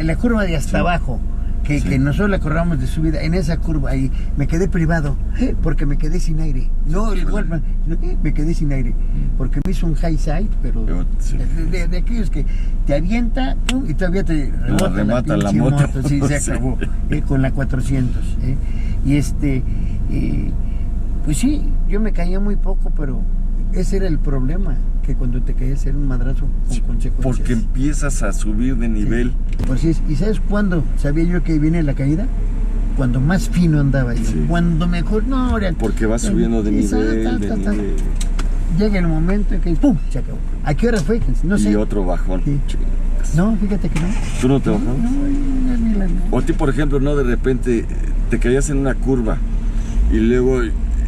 La curva de hasta abajo, que nosotros la corramos de subida, en esa curva ahí, me quedé privado, porque me quedé sin aire. No, igual, me quedé sin aire, porque me hizo un high side, pero de aquellos que te avienta, pum, y todavía te remata la moto. Sí, se acabó, con la 400. Pues sí, yo me caía muy poco, pero ese era el problema, que cuando te caías era un madrazo con consecuencias. Porque empiezas a subir de nivel. Sí. Pues sí, ¿y sabes cuándo sabía yo que viene la caída? Cuando más fino andaba yo, cuando mejor, no, ahora... Porque vas subiendo de nivel, Llega el momento en que ¡pum! Se acabó. ¿A qué hora fue? No sé. Y otro bajón. Sí. No, fíjate que no. ¿Tú no te bajabas? No. O a ti, por ejemplo, no, de repente te caías en una curva y luego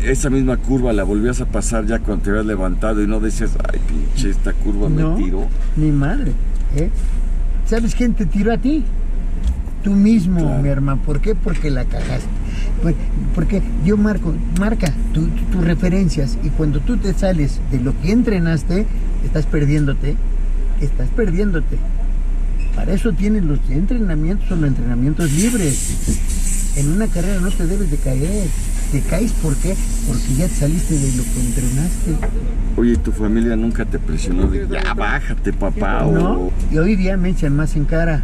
esa misma curva la volvías a pasar ya cuando te habías levantado y no decías, ay, pinche, esta curva me tiró. Mi madre. ¿Sabes quién te tiró a ti? Tú mismo, claro, mi hermano. ¿Por qué? Porque la cagaste. Porque yo marca tus referencias, y cuando tú te sales de lo que entrenaste, estás perdiéndote. Para eso tienen los entrenamientos o los entrenamientos libres. En una carrera no te debes de caer. Te caes, ¿por qué? Porque ya saliste de lo que entrenaste. Oye, ¿tu familia nunca te presionó de ya bájate, papá? No, y hoy día me echan más en cara.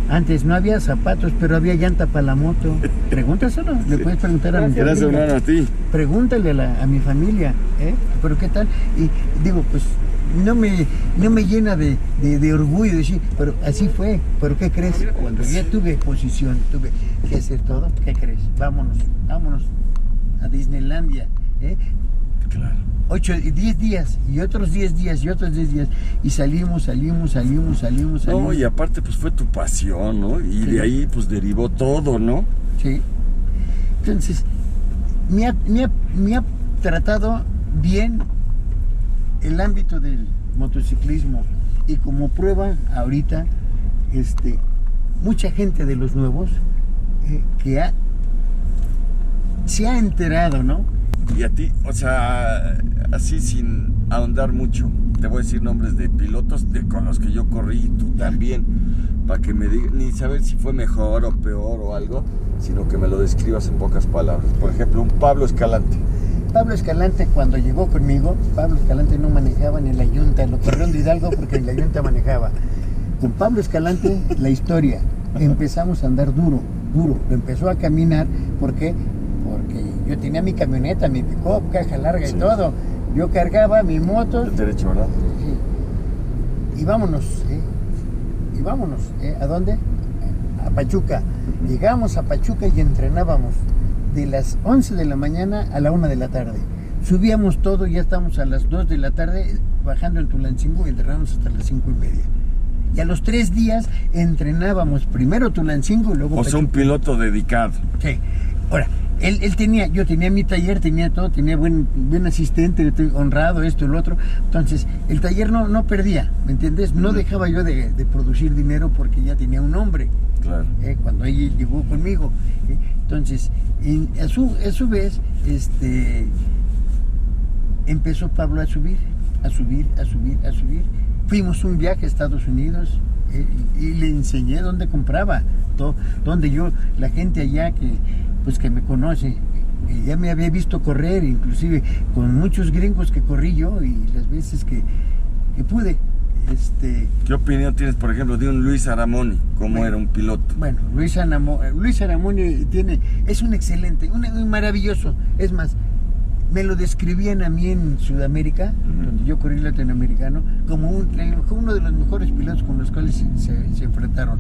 Antes no había zapatos, pero había llanta para la moto. Pregúntaselo, le puedes preguntar a mi familia. Gracias, hermano, a ti. Pregúntale a mi familia, pero qué tal. Y digo, pues no me llena de orgullo decir, pero así fue. Pero ¿qué crees? Cuando ya tuve posición, tuve que hacer todo, ¿qué crees? Vámonos a Disneylandia, Claro. 10 días y otros 10 días y otros 10 días, y salimos. No, y aparte pues fue tu pasión, ¿no? Y de ahí pues derivó todo, ¿no? Sí. Entonces me ha tratado bien el ámbito del motociclismo, y como prueba ahorita mucha gente de los nuevos se ha enterado, ¿no? Y a ti, o sea, así sin ahondar mucho, te voy a decir nombres de pilotos con los que yo corrí y tú también, para que me digas, ni saber si fue mejor o peor o algo, sino que me lo describas en pocas palabras. Por ejemplo, un Pablo Escalante. Pablo Escalante, cuando llegó conmigo, Pablo Escalante no manejaba ni en la Yunta, lo corrió de Hidalgo porque en la Yunta manejaba. Con Pablo Escalante, la historia, empezamos a andar duro, lo empezó a caminar, ¿por qué? Porque yo tenía mi camioneta, mi pick-up, caja larga y todo. Yo cargaba mi moto. El derecho, ¿verdad? Sí. Y vámonos, ¿A dónde? A Pachuca. Llegamos a Pachuca y entrenábamos de las 11 de la mañana a la 1 de la tarde. Subíamos todo y ya estamos a las 2 de la tarde bajando en Tulancingo y entrenamos hasta las 5:30. Y a los 3 días entrenábamos primero Tulancingo y luego Pachuca. O sea, un piloto dedicado. Sí. Ahora, yo tenía mi taller, tenía todo, tenía buen asistente, honrado, esto y lo otro. Entonces, el taller no perdía, ¿me entiendes? No dejaba yo de producir dinero porque ya tenía un nombre. Claro. Cuando ella llegó conmigo. Entonces, a su vez, empezó Pablo a subir. Fuimos un viaje a Estados Unidos y le enseñé dónde compraba, donde la gente allá que me conoce, ya me había visto correr, inclusive con muchos gringos que corrí yo y las veces que pude. ¿Qué opinión tienes, por ejemplo, de un Luis Aramoni? ¿Cómo era un piloto? Bueno, Luis Aramoni es un excelente, un maravilloso. Es más, me lo describían a mí en Sudamérica, donde yo corrí latinoamericano, como uno de los mejores pilotos con los cuales se enfrentaron.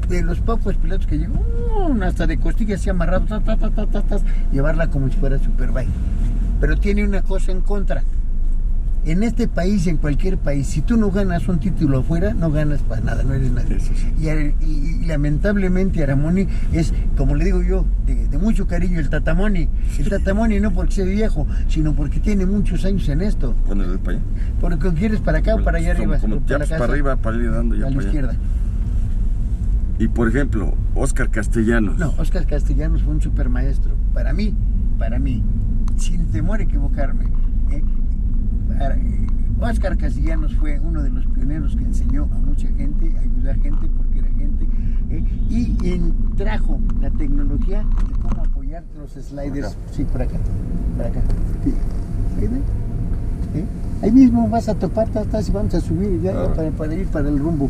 De los pocos pilotos que llegó, hasta de costillas así amarrado, llevarla como si fuera Superbike. Pero tiene una cosa en contra. En este país, en cualquier país, si tú no ganas un título afuera, no ganas para nada, no eres nadie. Eso sí. Y lamentablemente Aramoni es, como le digo yo, de mucho cariño, el Tatamoni. El Tatamoni no porque sea viejo, sino porque tiene muchos años en esto. Ponerle para allá. Porque quieres para acá o para allá arriba. Como para arriba, para ir dando ya a la izquierda. Y por ejemplo, Óscar Castellanos. No, Óscar Castellanos fue un super maestro. Para mí, sin temor a equivocarme. Óscar Castellanos fue uno de los pioneros que enseñó a mucha gente, ayudó a gente porque era gente, y trajo la tecnología de cómo apoyar los sliders. Acá. Sí, por acá. Sí. Ahí mismo vas a topar, y vamos a subir ya para ir para el rumbo.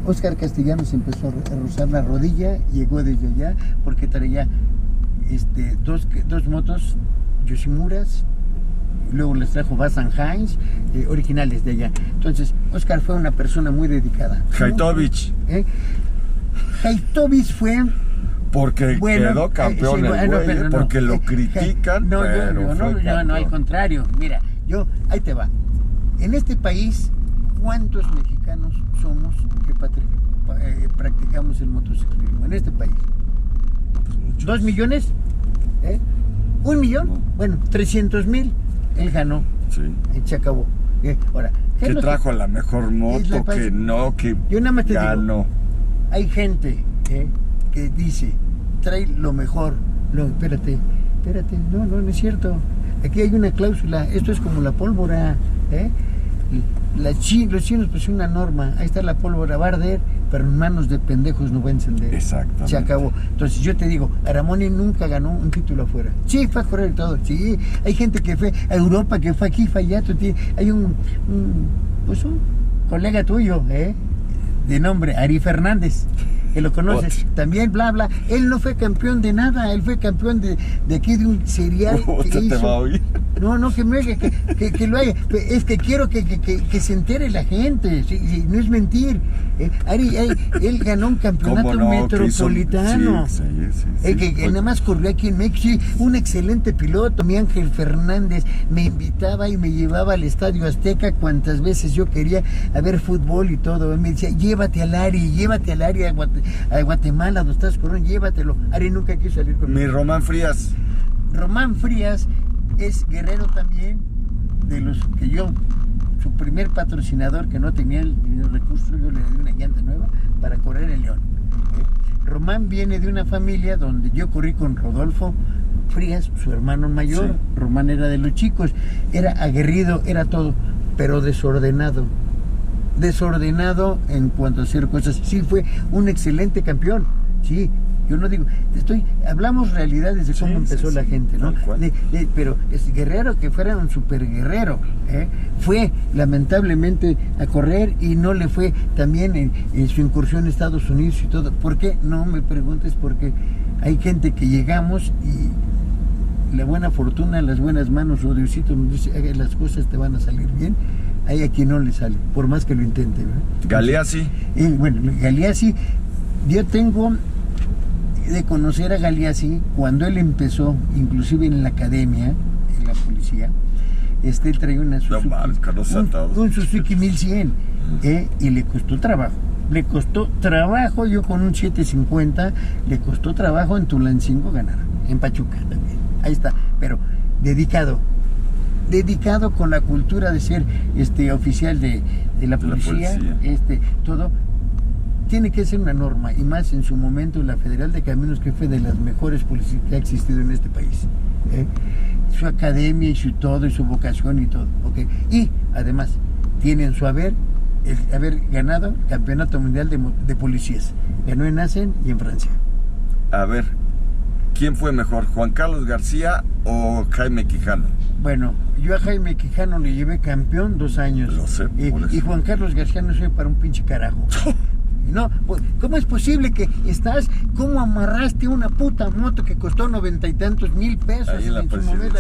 Óscar Castellanos empezó a rozar la rodilla, llegó desde allá porque traía dos motos Yoshimuras. Luego les trajo Basan Heinz, originales de allá. Entonces, Óscar fue una persona muy dedicada. Haitovich. Haitovich fue... Porque quedó campeón porque lo critican, no, al contrario. Mira, ahí te va. En este país, ¿cuántos mexicanos somos que practicamos el motociclismo? En este país. Pues ¿2 millones? ¿1 millón? No. Bueno, 300,000. Él ganó. Sí. Y se acabó. Ahora, ¿qué trajo la mejor moto? Que yo nada más te ganó. Digo, hay gente que dice, trae lo mejor. Espérate, no es cierto. Aquí hay una cláusula, esto es como la pólvora. Los chinos pusieron una norma, ahí está la pólvora, va a arder, pero en manos de pendejos no va a encender. Exactamente. Se acabó. Entonces yo te digo, Aramoni nunca ganó un título afuera. Sí, fue a correr todo. Sí, hay gente que fue a Europa, que fue aquí, fue allá. Hay un colega tuyo, de nombre Ari Fernández, que lo conoces, también, bla, bla. Él no fue campeón de nada, él fue campeón de aquí de un serial que hizo. ¿Te va a oír? No, que me oiga, que lo haya. Es que quiero que se entere la gente, no es mentir. Él ganó un campeonato metropolitano. Sí. Que nada más corrió aquí en México. Un excelente piloto, mi Ángel Fernández, me invitaba y me llevaba al Estadio Azteca cuantas veces yo quería a ver fútbol y todo. Él me decía, llévate al Ari a Guatemala, donde estás corriendo, llévatelo. Ari nunca quiso salir conmigo. Mi Román Frías es guerrero también, de los que su primer patrocinador, que no tenía el recurso, yo le di una llanta nueva para correr el León. Román viene de una familia donde yo corrí con Rodolfo Frías, su hermano mayor. Sí. Román era de los chicos, era aguerrido, era todo, pero desordenado en cuanto a hacer cosas. Sí, fue un excelente campeón, sí. Yo no digo, hablamos realidades de cómo empezó la gente, ¿no? Pero es Guerrero, que fuera un super guerrero, fue lamentablemente a correr y no le fue también en su incursión en Estados Unidos y todo. ¿Por qué? No me preguntes, porque hay gente que llegamos y la buena fortuna, las buenas manos, o Diosito nos dice, las cosas te van a salir bien. Hay a quien no le sale, por más que lo intente, ¿verdad? Galeazzi. Bueno, Galeazzi, yo tengo de conocer a Galeazzi cuando él empezó, inclusive en la academia, en la policía. Él traía una Suzuki, un Suzuki 1100, y le costó trabajo, yo con un 750, le costó trabajo en Tulancingo ganar, en Pachuca también, ahí está, pero dedicado con la cultura de ser oficial de la policía, todo. Tiene que ser una norma, y más en su momento la Federal de Caminos, que fue de las mejores policías que ha existido en este país. Su academia y su todo, y su vocación y todo. ¿Okay? Y además tienen su haber ganado el Campeonato Mundial de Policías. Ganó en Assen y en Francia. A ver, ¿quién fue mejor, Juan Carlos García o Jaime Quijano? Bueno, yo a Jaime Quijano le llevé campeón 2 años. Lo sé, y Juan Carlos García no sirve para un pinche carajo. No, ¿cómo es posible que cómo amarraste una puta moto que costó 90 y tantos mil pesos ahí en su momento?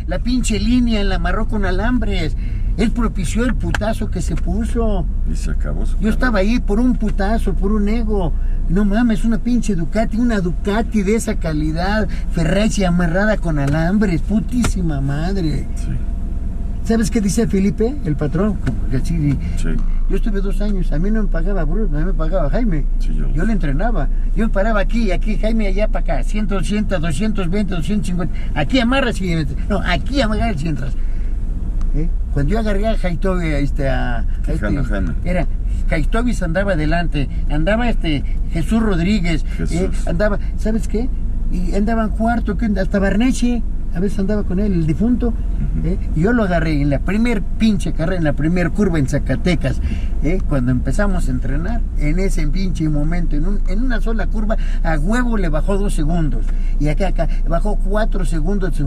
La pinche línea la amarró con alambres. Él propició el putazo que se puso. Y se acabó su Yo estaba ahí por un putazo, por un ego. No mames, una pinche una Ducati de esa calidad, Ferrari amarrada con alambres, putísima madre. Sí. ¿Sabes qué dice Felipe, el patrón? Sí. Yo estuve 2 años, a mí no me pagaba Bruce, a mí me pagaba Jaime. Sí, yo le entrenaba. Yo me paraba aquí, Jaime allá para acá, 180, 220, 250. Aquí amarras y... No, aquí amarras y entras. Cuando yo agarré a Jaitovi, era... Jaitovis andaba adelante, andaba Jesús Rodríguez, andaba, ¿sabes qué? Y andaba en cuarto, hasta Barneche, a veces andaba con él, el difunto. Y yo lo agarré en la primer pinche carrera, en la primer curva en Zacatecas, cuando empezamos a entrenar, en ese pinche momento, en una sola curva, a huevo le bajó 2 segundos, y acá bajó 4 segundos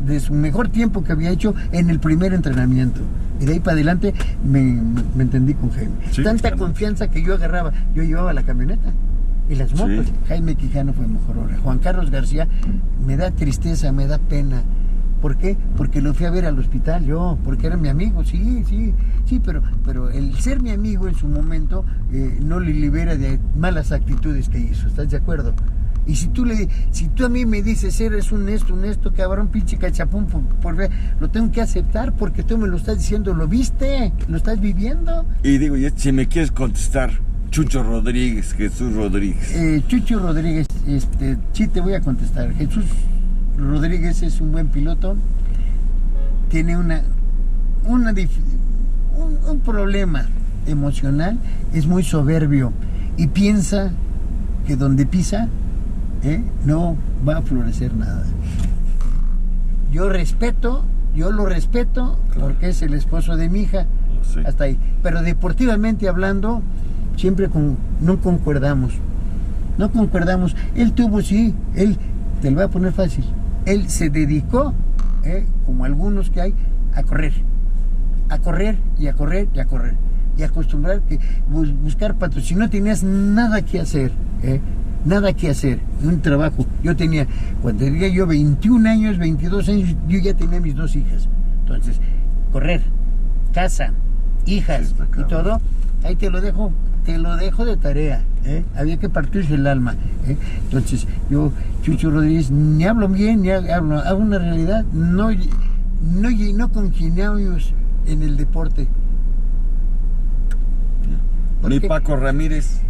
de su mejor tiempo que había hecho en el primer entrenamiento, y de ahí para adelante me entendí con Jaime. Sí, tanta confianza que yo llevaba la camioneta y las motos. Sí. Jaime Quijano fue mejor ahora. Juan Carlos García, me da tristeza, me da pena. ¿Por qué? Porque lo fui a ver al hospital yo, porque era mi amigo, sí, pero el ser mi amigo en su momento no le libera de malas actitudes que hizo, ¿estás de acuerdo? Y si tú a mí me dices, eres un esto, cabrón, pinche cachapún, por ver, lo tengo que aceptar porque tú me lo estás diciendo, ¿lo viste? ¿Lo estás viviendo? Y digo, si me quieres contestar, Chucho Rodríguez, Jesús Rodríguez. Chucho Rodríguez, sí te voy a contestar. Jesús Rodríguez es un buen piloto, tiene un problema emocional, es muy soberbio y piensa que donde pisa no va a florecer nada. Yo lo respeto, claro, porque es el esposo de mi hija, hasta ahí, pero deportivamente hablando siempre no concordamos. Él te lo voy a poner fácil, él se dedicó, como algunos que hay, a correr y acostumbrar que buscar patrocinio. Si no tenías nada que hacer, un trabajo. Cuando tenía yo 21 años, 22 años, yo ya tenía mis 2 hijas. Entonces, correr, casa, hijas y todo, ahí te lo dejo de tarea, había que partirse el alma, Entonces yo, Chucho Rodríguez, ni hablo bien, ni hago una realidad, no congeniamos en el deporte. ¿Ni Paco Ramírez?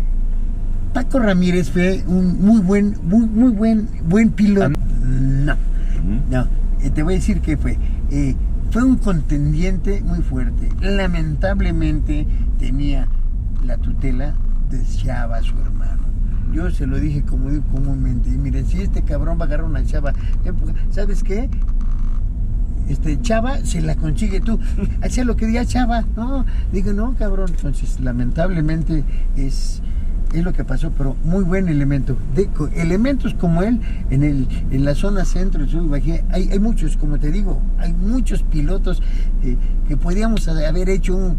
Paco Ramírez fue un muy buen piloto. No, te voy a decir que fue un contendiente muy fuerte. Lamentablemente tenía la tutela de Chava, su hermano. yo se lo dije como digo comúnmente, y miren, si este cabrón va a agarrar una chava, ¿sabes qué? Chava, se la consigue tú, hacía lo que diga chava, no, digo, no, cabrón. Entonces, lamentablemente es lo que pasó, pero muy buen elemento. Elementos como él en la zona centro, sur, Bajío, hay muchos, como te digo, hay muchos pilotos que podíamos haber hecho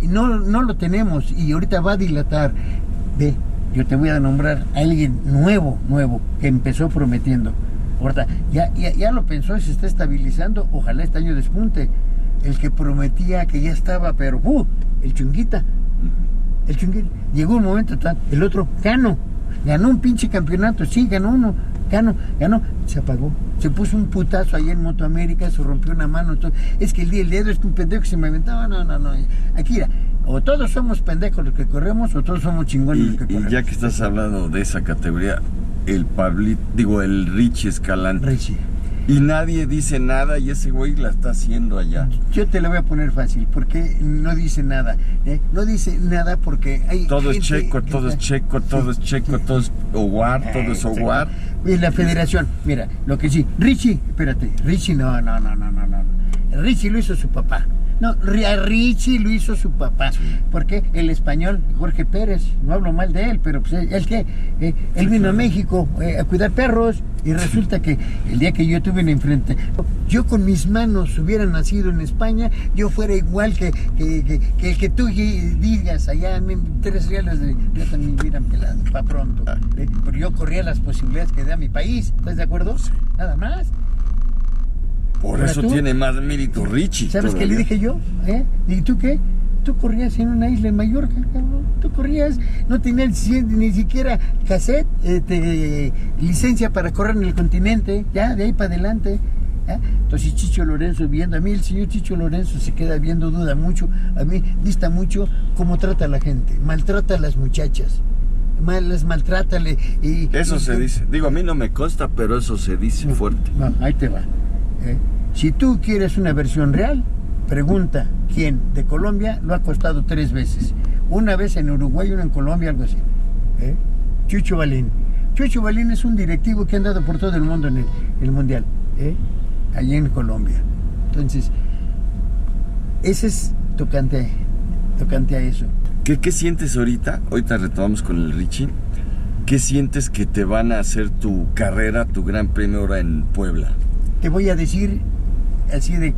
y no lo tenemos, y ahorita va a dilatar. Ve, yo te voy a nombrar a alguien nuevo, que empezó prometiendo. Ahorita, ya lo pensó y se está estabilizando, ojalá este año despunte. El que prometía que ya estaba, pero el Chunguita. El Chunguita. Llegó un momento, el otro, Cano, ganó un pinche campeonato, sí, ganó uno, ganó, se apagó. Se puso un putazo ahí en Motoamérica, se rompió una mano. Es que el dedo es un pendejo que se me aventaba, no. Aquí era, o todos somos pendejos los que corremos, o todos somos chingones los que corremos. Y ya que estás hablando de esa categoría, el Richie Escalante. Richie. Y nadie dice nada y ese güey la está haciendo allá. Yo te lo voy a poner fácil, porque no dice nada. No dice nada porque hay todo gente es checo, todo es checo, todo es checo, todo es Oguar, todo es Oguar. Y la federación, mira, lo que sí, Richie, espérate, Richie no. Richie lo hizo su papá. No, a Richie lo hizo su papá. Sí. Porque el español, Jorge Pérez, no hablo mal de él, pero pues él que él vino a México a cuidar perros, y resulta que el día que yo tuve un enfrentamiento, yo con mis manos hubiera nacido en España, yo fuera igual que el que tú digas allá, 3 reales yo también hubieran pelado para pronto. Pero yo corría las posibilidades que da mi país, ¿estás de acuerdo? Sí. Nada más. Por eso tiene más mérito Richie. ¿Sabes qué le dije yo? ¿Y tú qué? Tú corrías en una isla en Mallorca, cabrón. Tú corrías, no tenías ni siquiera cassette, licencia para correr en el continente, ya, de ahí para adelante. ¿Ya? Entonces Chicho Lorenzo viendo, a mí el señor Chicho Lorenzo se queda viendo, duda mucho, a mí dista mucho cómo trata a la gente, maltrata a las muchachas. Las maltrátale. Eso se dice. Digo, a mí no me consta, pero eso se dice fuerte. No, ahí te va. Si tú quieres una versión real, pregunta quién de Colombia lo ha costado 3 veces. Una vez en Uruguay, una en Colombia, algo así. Chucho Balín. Chucho Balín es un directivo que ha andado por todo el mundo en el mundial. Allí en Colombia. Entonces, ese es tocante a eso. ¿Qué sientes ahorita? Ahorita retomamos con el Richie. ¿Qué sientes que te van a hacer tu carrera, tu gran premio ahora en Puebla? Te voy a decir así de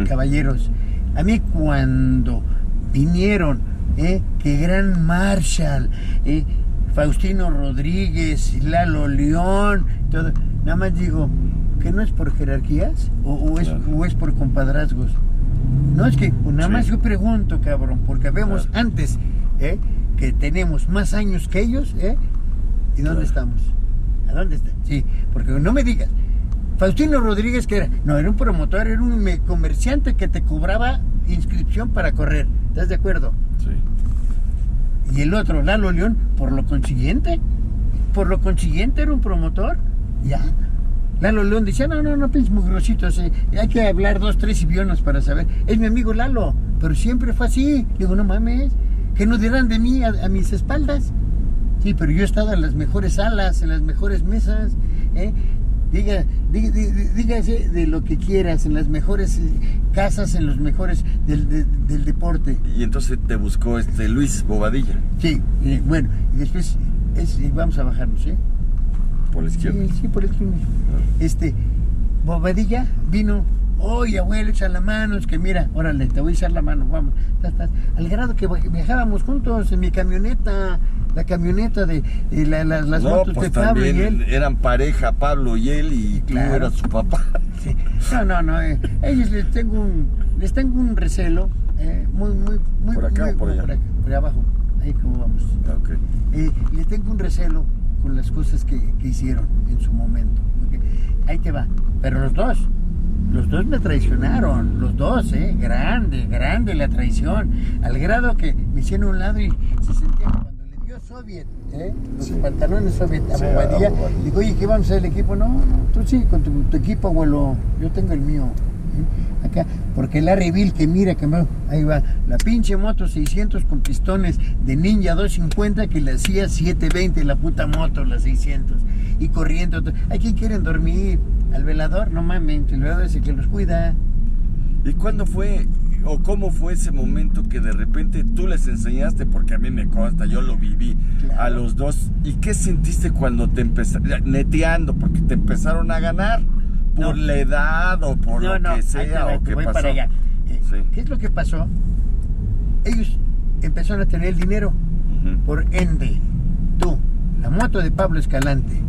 caballeros. A mí cuando vinieron, que Gran Marshall, Faustino Rodríguez, Lalo León, todo, nada más digo, ¿que no es por jerarquías? ¿O es por compadrazgos? No, es que nada más yo pregunto, cabrón, porque vemos antes que tenemos más años que ellos, ¿y dónde estamos? ¿A dónde está? Sí, porque no me digas, Faustino Rodríguez, que era? No, era un promotor, era un comerciante que te cobraba inscripción para correr, ¿estás de acuerdo? Sí. Y el otro, Lalo León, por lo consiguiente era un promotor, ya. Lalo León decía, no, pinches mugrositos, hay que hablar 2, 3 idiomas para saber. Es mi amigo Lalo, pero siempre fue así. Digo, no mames, que no dirán de mí a mis espaldas. Sí, pero yo he estado en las mejores salas, en las mejores mesas, dígase de lo que quieras, en las mejores casas, en los mejores del deporte. Y entonces te buscó Luis Bobadilla. Sí, bueno, y después vamos a bajarnos, por la izquierda. Sí, por la izquierda. Bobadilla vino, oye abuelo, echa la mano, es que mira, órale, te voy a echar la mano, vamos. Al grado que viajábamos juntos en mi camioneta, la camioneta de las motos pues de Pablo y él. Eran pareja Pablo y él, y claro, tú eras su papá. Sí. No, ellos les tengo un recelo, muy ¿por acá o por allá? Por abajo, ahí como vamos. Okay. Les tengo un recelo con las cosas que hicieron en su momento. Okay. Ahí te va. Pero los dos me traicionaron, los dos, grande la traición, al grado que me hicieron a un lado y se sentían cuando le dio Soviet, los pantalones Soviet a Bobadilla, digo, oye, ¿qué vamos a hacer el equipo? No, tú sí, con tu equipo, abuelo, yo tengo el mío. Acá, Porque la Revil que mira que ahí va, la pinche moto 600 con pistones de Ninja 250 que le hacía 720 la puta moto, la 600. Y corriendo, hay quien quieren dormir, al velador, no mames, el velador es el que los cuida. ¿Y cuándo fue o cómo fue ese momento que de repente tú les enseñaste? Porque a mí me consta, yo lo viví, claro, a los dos. ¿Y qué sentiste cuando te empezaron, neteando, porque te empezaron a ganar? ¿Por la edad o por lo que sea? ¿O qué pasó? Para allá. Sí. ¿Qué es lo que pasó? Ellos empezaron a tener el dinero por ende. Tú, la moto de Pablo Escalante,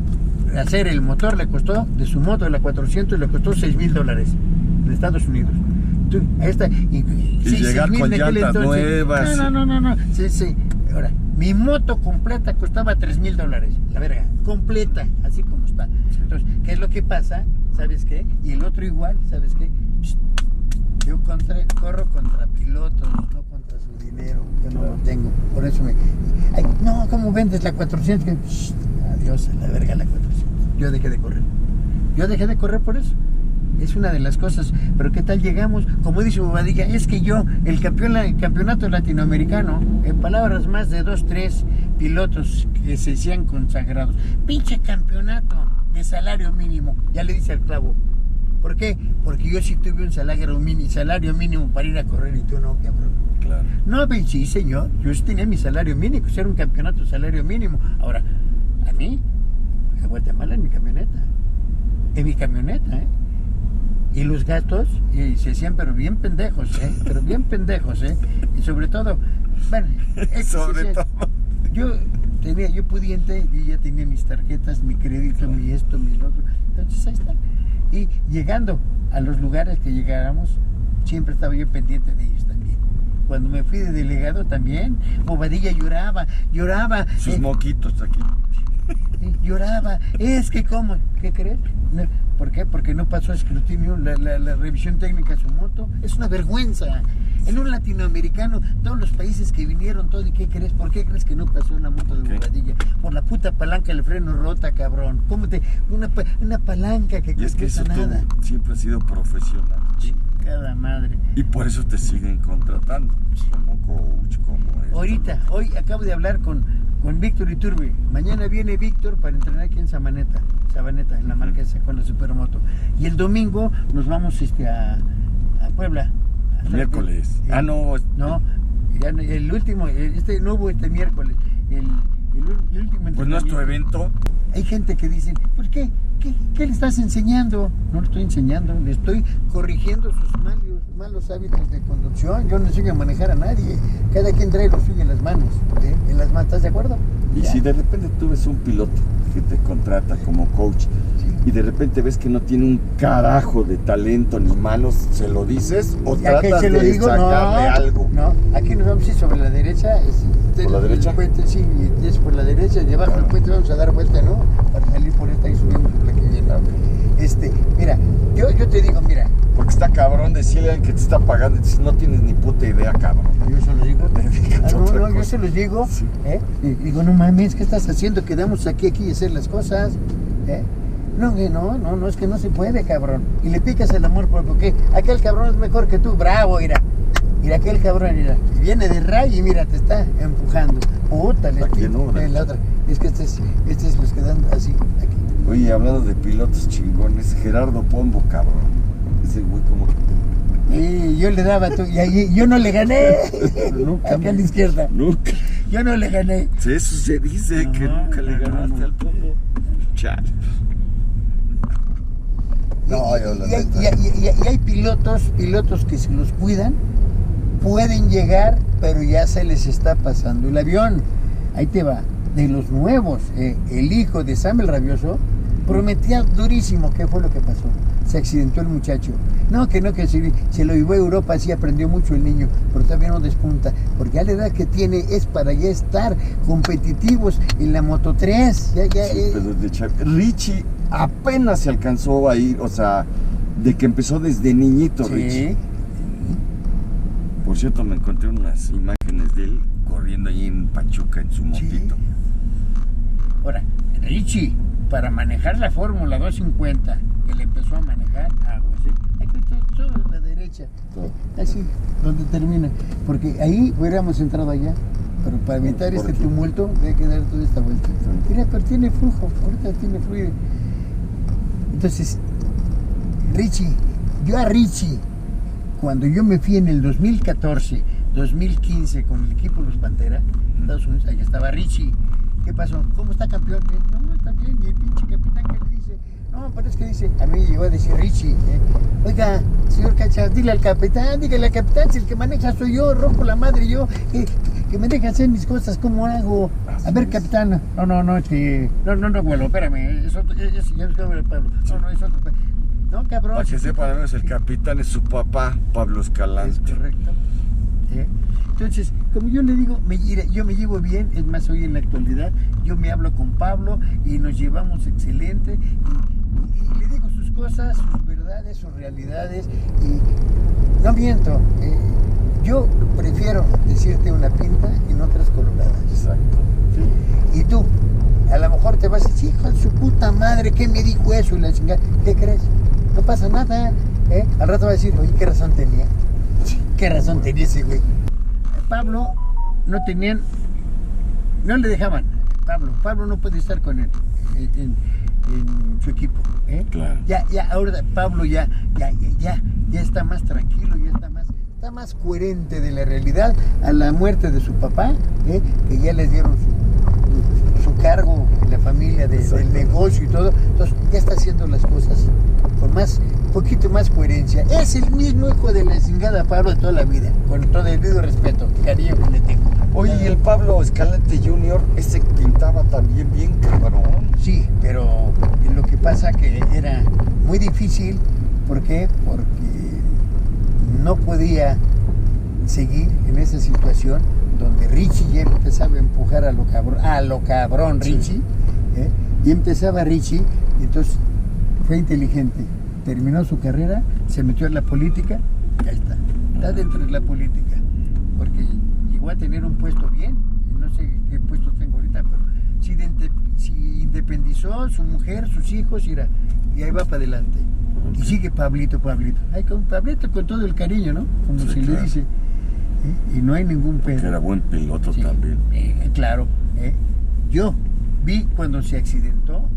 hacer el motor le costó, de su moto de la 400 le costó $6,000 en Estados Unidos. Tú, y llegar con llantas nuevas. No. Sí. Ahora, mi moto completa costaba $3,000, la verga, completa, así como está. Entonces, ¿qué es lo que pasa? ¿Sabes qué? Y el otro igual, ¿sabes qué? Yo corro contra pilotos, no contra su dinero, yo no lo tengo, por eso ay, no, ¿cómo vendes la 400? Adiós, a la verga la 400. Yo dejé de correr por eso. Es una de las cosas, pero ¿qué tal llegamos? Como dice Bobadilla, es que yo, el campeonato latinoamericano, en palabras más de 2-3 pilotos que se sean consagrados, pinche campeonato de salario mínimo, ya le dice al clavo. ¿Por qué? Porque yo sí tuve un salario mínimo para ir a correr y tú no, cabrón. Claro. No, sí, señor, yo sí tenía mi salario mínimo, era un campeonato de salario mínimo. Ahora, a mí, a Guatemala en mi camioneta, y los gastos se hacían pero bien pendejos, y sobre todo, bueno, yo pudiente, y ya tenía mis tarjetas, mi crédito, mi esto, mi otro, entonces ahí está. Y llegando a los lugares que llegáramos, siempre estaba yo pendiente de ellos también. Cuando me fui de delegado también, Bobadilla lloraba. Sus moquitos aquí. Lloraba, es que ¿cómo? ¿Qué crees? No, ¿por qué? Porque no pasó escrutinio la revisión técnica de su moto. Es una vergüenza. En un latinoamericano, todos los países que vinieron, todo, ¿y qué crees? ¿Por qué crees que no pasó la moto de Bobadilla? Por la puta palanca del freno rota, cabrón. Una palanca que cuesta eso nada. Siempre has sido profesional. Cada madre. Y por eso te siguen contratando, como coach, como esto. Ahorita, hoy acabo de hablar con Víctor Iturbe. Mañana viene Víctor para entrenar aquí en Sabaneta, en la Marquesa, con la Supermoto. Y el domingo nos vamos a Puebla. Miércoles. No, ya el último, no hubo este miércoles. El último. Pues no es tu evento. Hay gente que dice, ¿por qué? ¿Qué le estás enseñando? No le estoy enseñando, le estoy corrigiendo sus malos hábitos de conducción. Yo no enseño a manejar a nadie. Cada quien trae lo suyo en las manos. ¿Estás de acuerdo? Y si de repente tú ves un piloto que te contrata como coach, y de repente ves que no tiene un carajo de talento ni manos, ¿se lo dices o tratas de sacarle algo? No, aquí nos vamos a ir sobre la derecha. ¿Por la derecha? Puente, sí, es por la derecha, y abajo del puente vamos a dar vuelta, ¿no? Para salir por esta y subimos por la que viene. Mira, yo te digo, mira. Porque está cabrón decirle al que te está pagando, no tienes ni puta idea, cabrón. Yo se los digo. Yo se los digo. Sí. Y digo, no mames, ¿qué estás haciendo? Quedamos aquí y hacer las cosas. No, es que no se puede, cabrón. Y le picas el amor porque aquel cabrón es mejor que tú, bravo, mira. Mira aquel cabrón, mira. Viene de ray y mira, te está empujando. Puta, la otra. Es que este es los que dan así, aquí. Oye, hablando de pilotos chingones, Gerardo Pombo, cabrón. Ese güey como... Y yo le daba y yo no le gané. Nunca, acá a la izquierda. Nunca. Yo no le gané. Eso se dice, que nunca le ganaste al Pombo. Chale. Y hay pilotos que si los cuidan, pueden llegar, pero ya se les está pasando el avión. Ahí te va. De los nuevos, el hijo de Sam el Rabioso prometía durísimo. ¿Qué fue lo que pasó? Se accidentó el muchacho. Que se lo llevó a Europa, así aprendió mucho el niño, pero todavía no despunta, porque a la edad que tiene es para ya estar competitivos en la Moto 3. Richie apenas se alcanzó a ir, o sea, de que empezó desde niñito, sí. Richie. Por cierto, me encontré unas imágenes de él corriendo ahí en Pachuca en su motito. Sí. Ahora, Richie, para manejar la Fórmula 250, que le empezó a manejar aguas, hay que todo a la derecha. derecha. Todo. Así, donde termina. Porque ahí hubiéramos entrado allá. Pero para evitar este tumulto, hay que dar toda esta vuelta. Mira, pero tiene flujo, ahorita tiene fluido. Entonces, Richie, yo a Richie, cuando yo me fui en el 2014, 2015 con el equipo Los Pantera, Estados Unidos, ahí estaba Richie. ¿Qué pasó? ¿Cómo está, campeón? No, está bien. Y el pinche capitán que le dice, no, pero es que dice, a mí llegó a decir Richie, oiga, señor Cachas, dile al capitán, dígale al capitán, si el que maneja soy yo, rompo la madre yo, que me deje hacer mis cosas, ¿cómo hago? A ver, capitán, no, es que, no, vuelo, espérame, es otro, ya es Pablo, no, es otro, no, cabrón. Para que sepan, el capitán es su papá, Pablo Escalante. Es correcto. Entonces, como yo le digo, yo me llevo bien, es más, hoy en la actualidad, yo me hablo con Pablo y nos llevamos excelente y le digo sus cosas, sus verdades, sus realidades y no miento, yo prefiero decirte una pinta y no otras coloradas. Exacto. Sí. Y tú, a lo mejor te vas a decir, hijo de su puta madre, ¿qué me dijo eso? Y la chingada, ¿qué crees? No pasa nada, Al rato va a decir, oye, ¿qué razón tenía? ¿Qué razón tenía ese güey? Pablo no le dejaban. Pablo no puede estar con él en su equipo. Claro. Ya, ahora Pablo ya está más tranquilo, ya está más coherente de la realidad a la muerte de su papá, que ya les dieron su cargo en la familia del negocio y todo. Entonces ya está haciendo las cosas con poquito más coherencia. Es el mismo hijo de la chingada Pablo de toda la vida, con todo el debido respeto, cariño que le tengo. Oye, y el Pablo Escalante Jr., ese pintaba también bien cabrón. Sí, pero lo que pasa que era muy difícil. ¿Por qué? Porque no podía seguir en esa situación donde Richie ya empezaba a empujar a lo cabrón Richie, y empezaba Richie, y entonces fue inteligente, terminó su carrera, se metió en la política, y ahí está dentro de la política, porque llegó a tener un puesto bien, no sé qué puesto tengo ahorita, pero si independizó su mujer, sus hijos, y ahí va para adelante. Y sigue Pablito. Ay, con Pablito con todo el cariño, ¿no? Como sí, se claro. Le dice. Y no hay ningún pedo. Que era buen piloto también. Claro. Yo vi cuando se accidentó,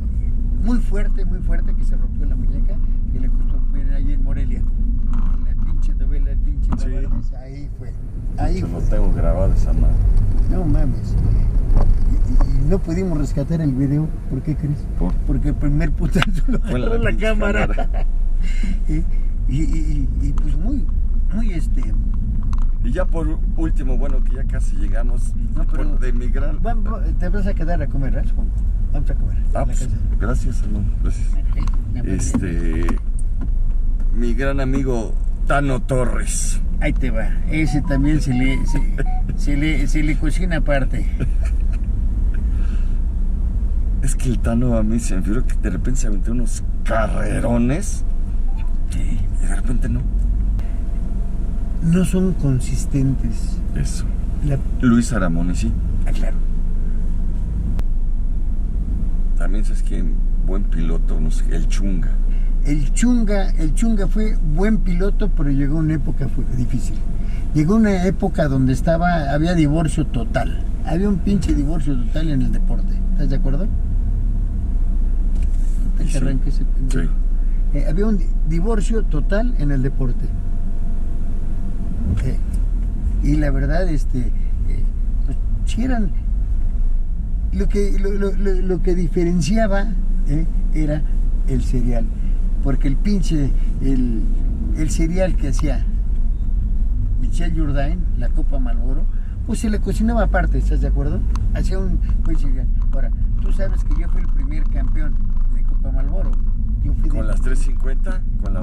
muy fuerte, que se rompió la muñeca, que le costó ahí en Morelia. En la pinche novela, Navarres, ahí fue. Yo no tengo grabado esa madre. No mames. Y no pudimos rescatar el video. ¿Por qué crees? Porque el primer putazo lo agarró la cámara. y pues muy Y ya por último, bueno, que ya casi llegamos, no, pero de mi gran... te vas a quedar a comer, ¿eh? Vamos a comer. Pues, gracias, hermano, gracias. Mi gran amigo Tano Torres. Ahí te va. Ese también se le cocina aparte. Es que el Tano a mí se me figuró que de repente se aventó unos carrerones y de repente no. No son consistentes. Eso. Luis Aramoni, sí. Claro. También sabes que buen piloto, no sé, el Chunga. El Chunga fue buen piloto, pero llegó una época difícil. Llegó una época donde había divorcio total. Había un pinche divorcio total en el deporte. ¿Estás de acuerdo? Sí. Sí. Había un divorcio total en el deporte. Y la verdad, pues, si eran lo que diferenciaba era el cereal, porque el pinche el cereal que hacía Michel Jourdain, la Copa Marlboro, pues se le cocinaba aparte, ¿estás de acuerdo? Hacía un buen cereal. Ahora, tú sabes que yo fui el primer campeón de Copa Marlboro. ¿Con las 350? ¿Con la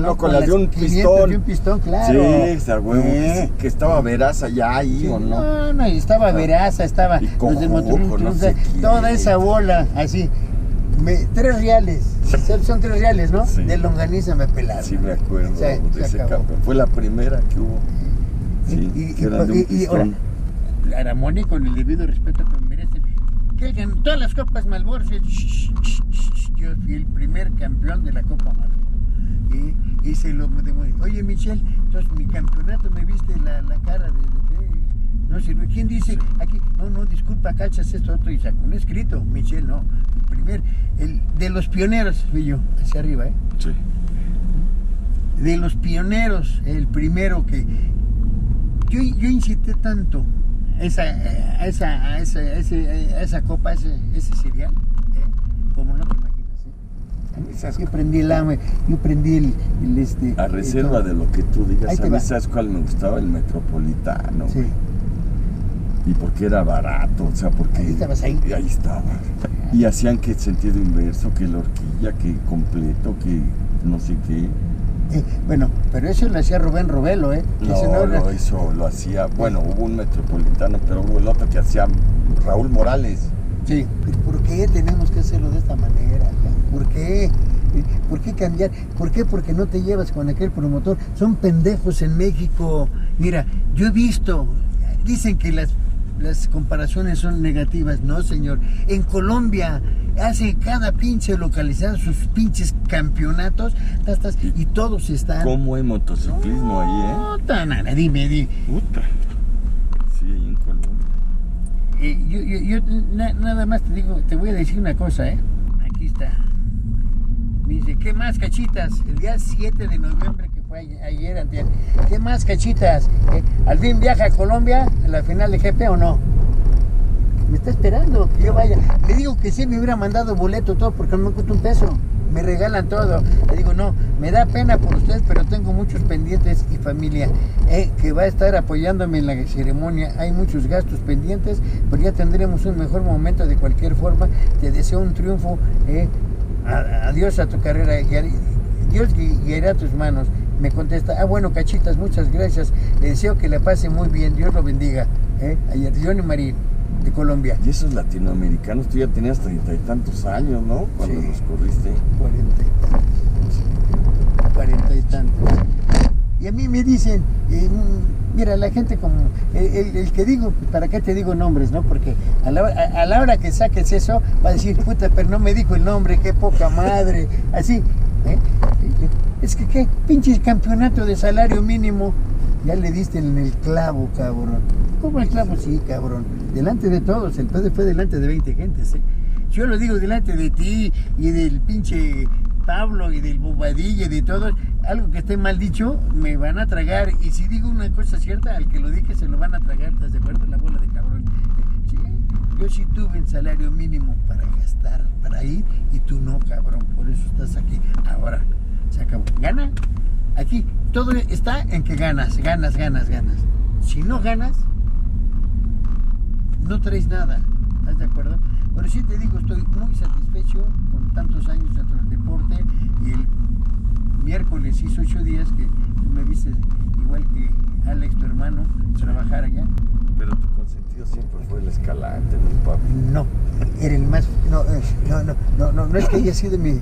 no, con las de un pistón. De un pistón, claro. Sí, está huevo. Que estaba Veraza ya ahí, sí, ¿o no? No, y estaba Veraza, estaba los del Motorín, no sé toda esa bola, así. 3 reales, son 3 reales, ¿no? Sí. De longaniza me pelaron. Sí, me acuerdo de ese campeón. Fue la primera que hubo. Sí, que eran de un pistón. Ahora, Aramoni, con el debido respeto que me merecen, que ganó todas las copas Marlboro. Yo fui el primer campeón de la Copa Marlboro. y se lo demuestra. Oye, Michelle, entonces mi campeonato, ¿me viste la cara de qué? No sirve. ¿Quién dice aquí? No, disculpa, cachas esto otro y sacó un escrito. Michelle, no. El de los pioneros, fui yo, hacia arriba, ¿eh? Sí. De los pioneros, el primero que... Yo incité tanto a esa copa, ese cereal, como no te imaginas, Yo prendí el A reserva de lo que tú digas, a mí, ¿sabes cuál me gustaba? El Metropolitano. Sí. Y porque era barato, o sea, porque... Ahí estabas ahí. Ahí estaba. Y hacían que sentido inverso, que la horquilla, que completo, que no sé qué. Bueno, pero eso lo hacía Rubén Robelo, ¿eh? Eso lo hacía, bueno, hubo un Metropolitano, pero hubo el otro que hacía Raúl Morales. Sí. ¿Por qué tenemos que hacerlo de esta manera? ¿Por qué? ¿Por qué cambiar? ¿Por qué? Porque no te llevas con aquel promotor. Son pendejos en México. Mira, yo he visto, dicen que las comparaciones son negativas. No, señor. En Colombia hace cada pinche localidad sus pinches campeonatos y todos están... ¿Cómo hay motociclismo ahí, Dime. Puta. Sí, ahí en Colombia. Yo nada más te voy a decir una cosa, ¿eh? Aquí está. Me dice, ¿qué más, cachitas? El día 7 de noviembre, que fue ayer, antier. ¿Qué más, cachitas? ¿Al fin viaja a Colombia a la final de GP o no? Me está esperando que yo vaya. Le digo que sí, me hubiera mandado boleto, todo, porque no me cuesta un peso. Me regalan todo. Le digo, no, me da pena por ustedes, pero tengo muchos pendientes y familia que va a estar apoyándome en la ceremonia. Hay muchos gastos pendientes, pero ya tendremos un mejor momento de cualquier forma. Te deseo un triunfo. Adiós a tu carrera. Dios guiará tus manos. Me contesta, bueno, cachitas, muchas gracias. Le deseo que la pase muy bien. Dios lo bendiga. Ayer, Johnny Marín, de Colombia. Y esos latinoamericanos, tú ya tenías 30 y tantos años, ¿no? Cuando los corriste. 40 y tantos. Y a mí me dicen, mira, la gente como, el que digo, ¿para qué te digo nombres, no? Porque a la hora que saques eso, va a decir, puta, pero no me dijo el nombre, qué poca madre. Así, es que qué pinche campeonato de salario mínimo. Ya le diste en el clavo, cabrón. ¿Cómo el clavo? Sí, cabrón. Delante de todos, el pedo fue delante de 20 gentes, Yo lo digo delante de ti y del pinche Pablo y del Bobadilla y de todos. Algo que esté mal dicho, me van a tragar. Y si digo una cosa cierta, al que lo dije se lo van a tragar. ¿Estás de acuerdo? La bola de cabrón. Sí, yo sí tuve el salario mínimo para gastar, para ir, y tú no, cabrón. Por eso estás aquí. Ahora, se acabó. ¿Gana? Aquí todo está en que ganas. Si no ganas, no traes nada. ¿Estás de acuerdo? Pero sí te digo, estoy muy satisfecho con tantos años dentro del deporte. Y el miércoles hizo 8 días que tú me viste, igual que Alex, tu hermano, trabajar allá. Pero tu consentido siempre fue el Escalante, ¿no, papi? No, era el más... No es que haya sido mi...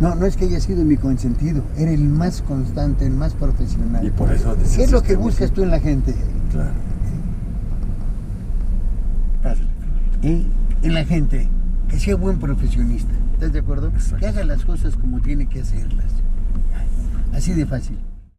No es que haya sido mi consentido. Era el más constante, el más profesional. Y por eso... ¿Qué es lo que buscas tú en la gente? Claro. En la gente, que sea buen profesionista. ¿Estás de acuerdo? Exacto. Que haga las cosas como tiene que hacerlas. Así de fácil.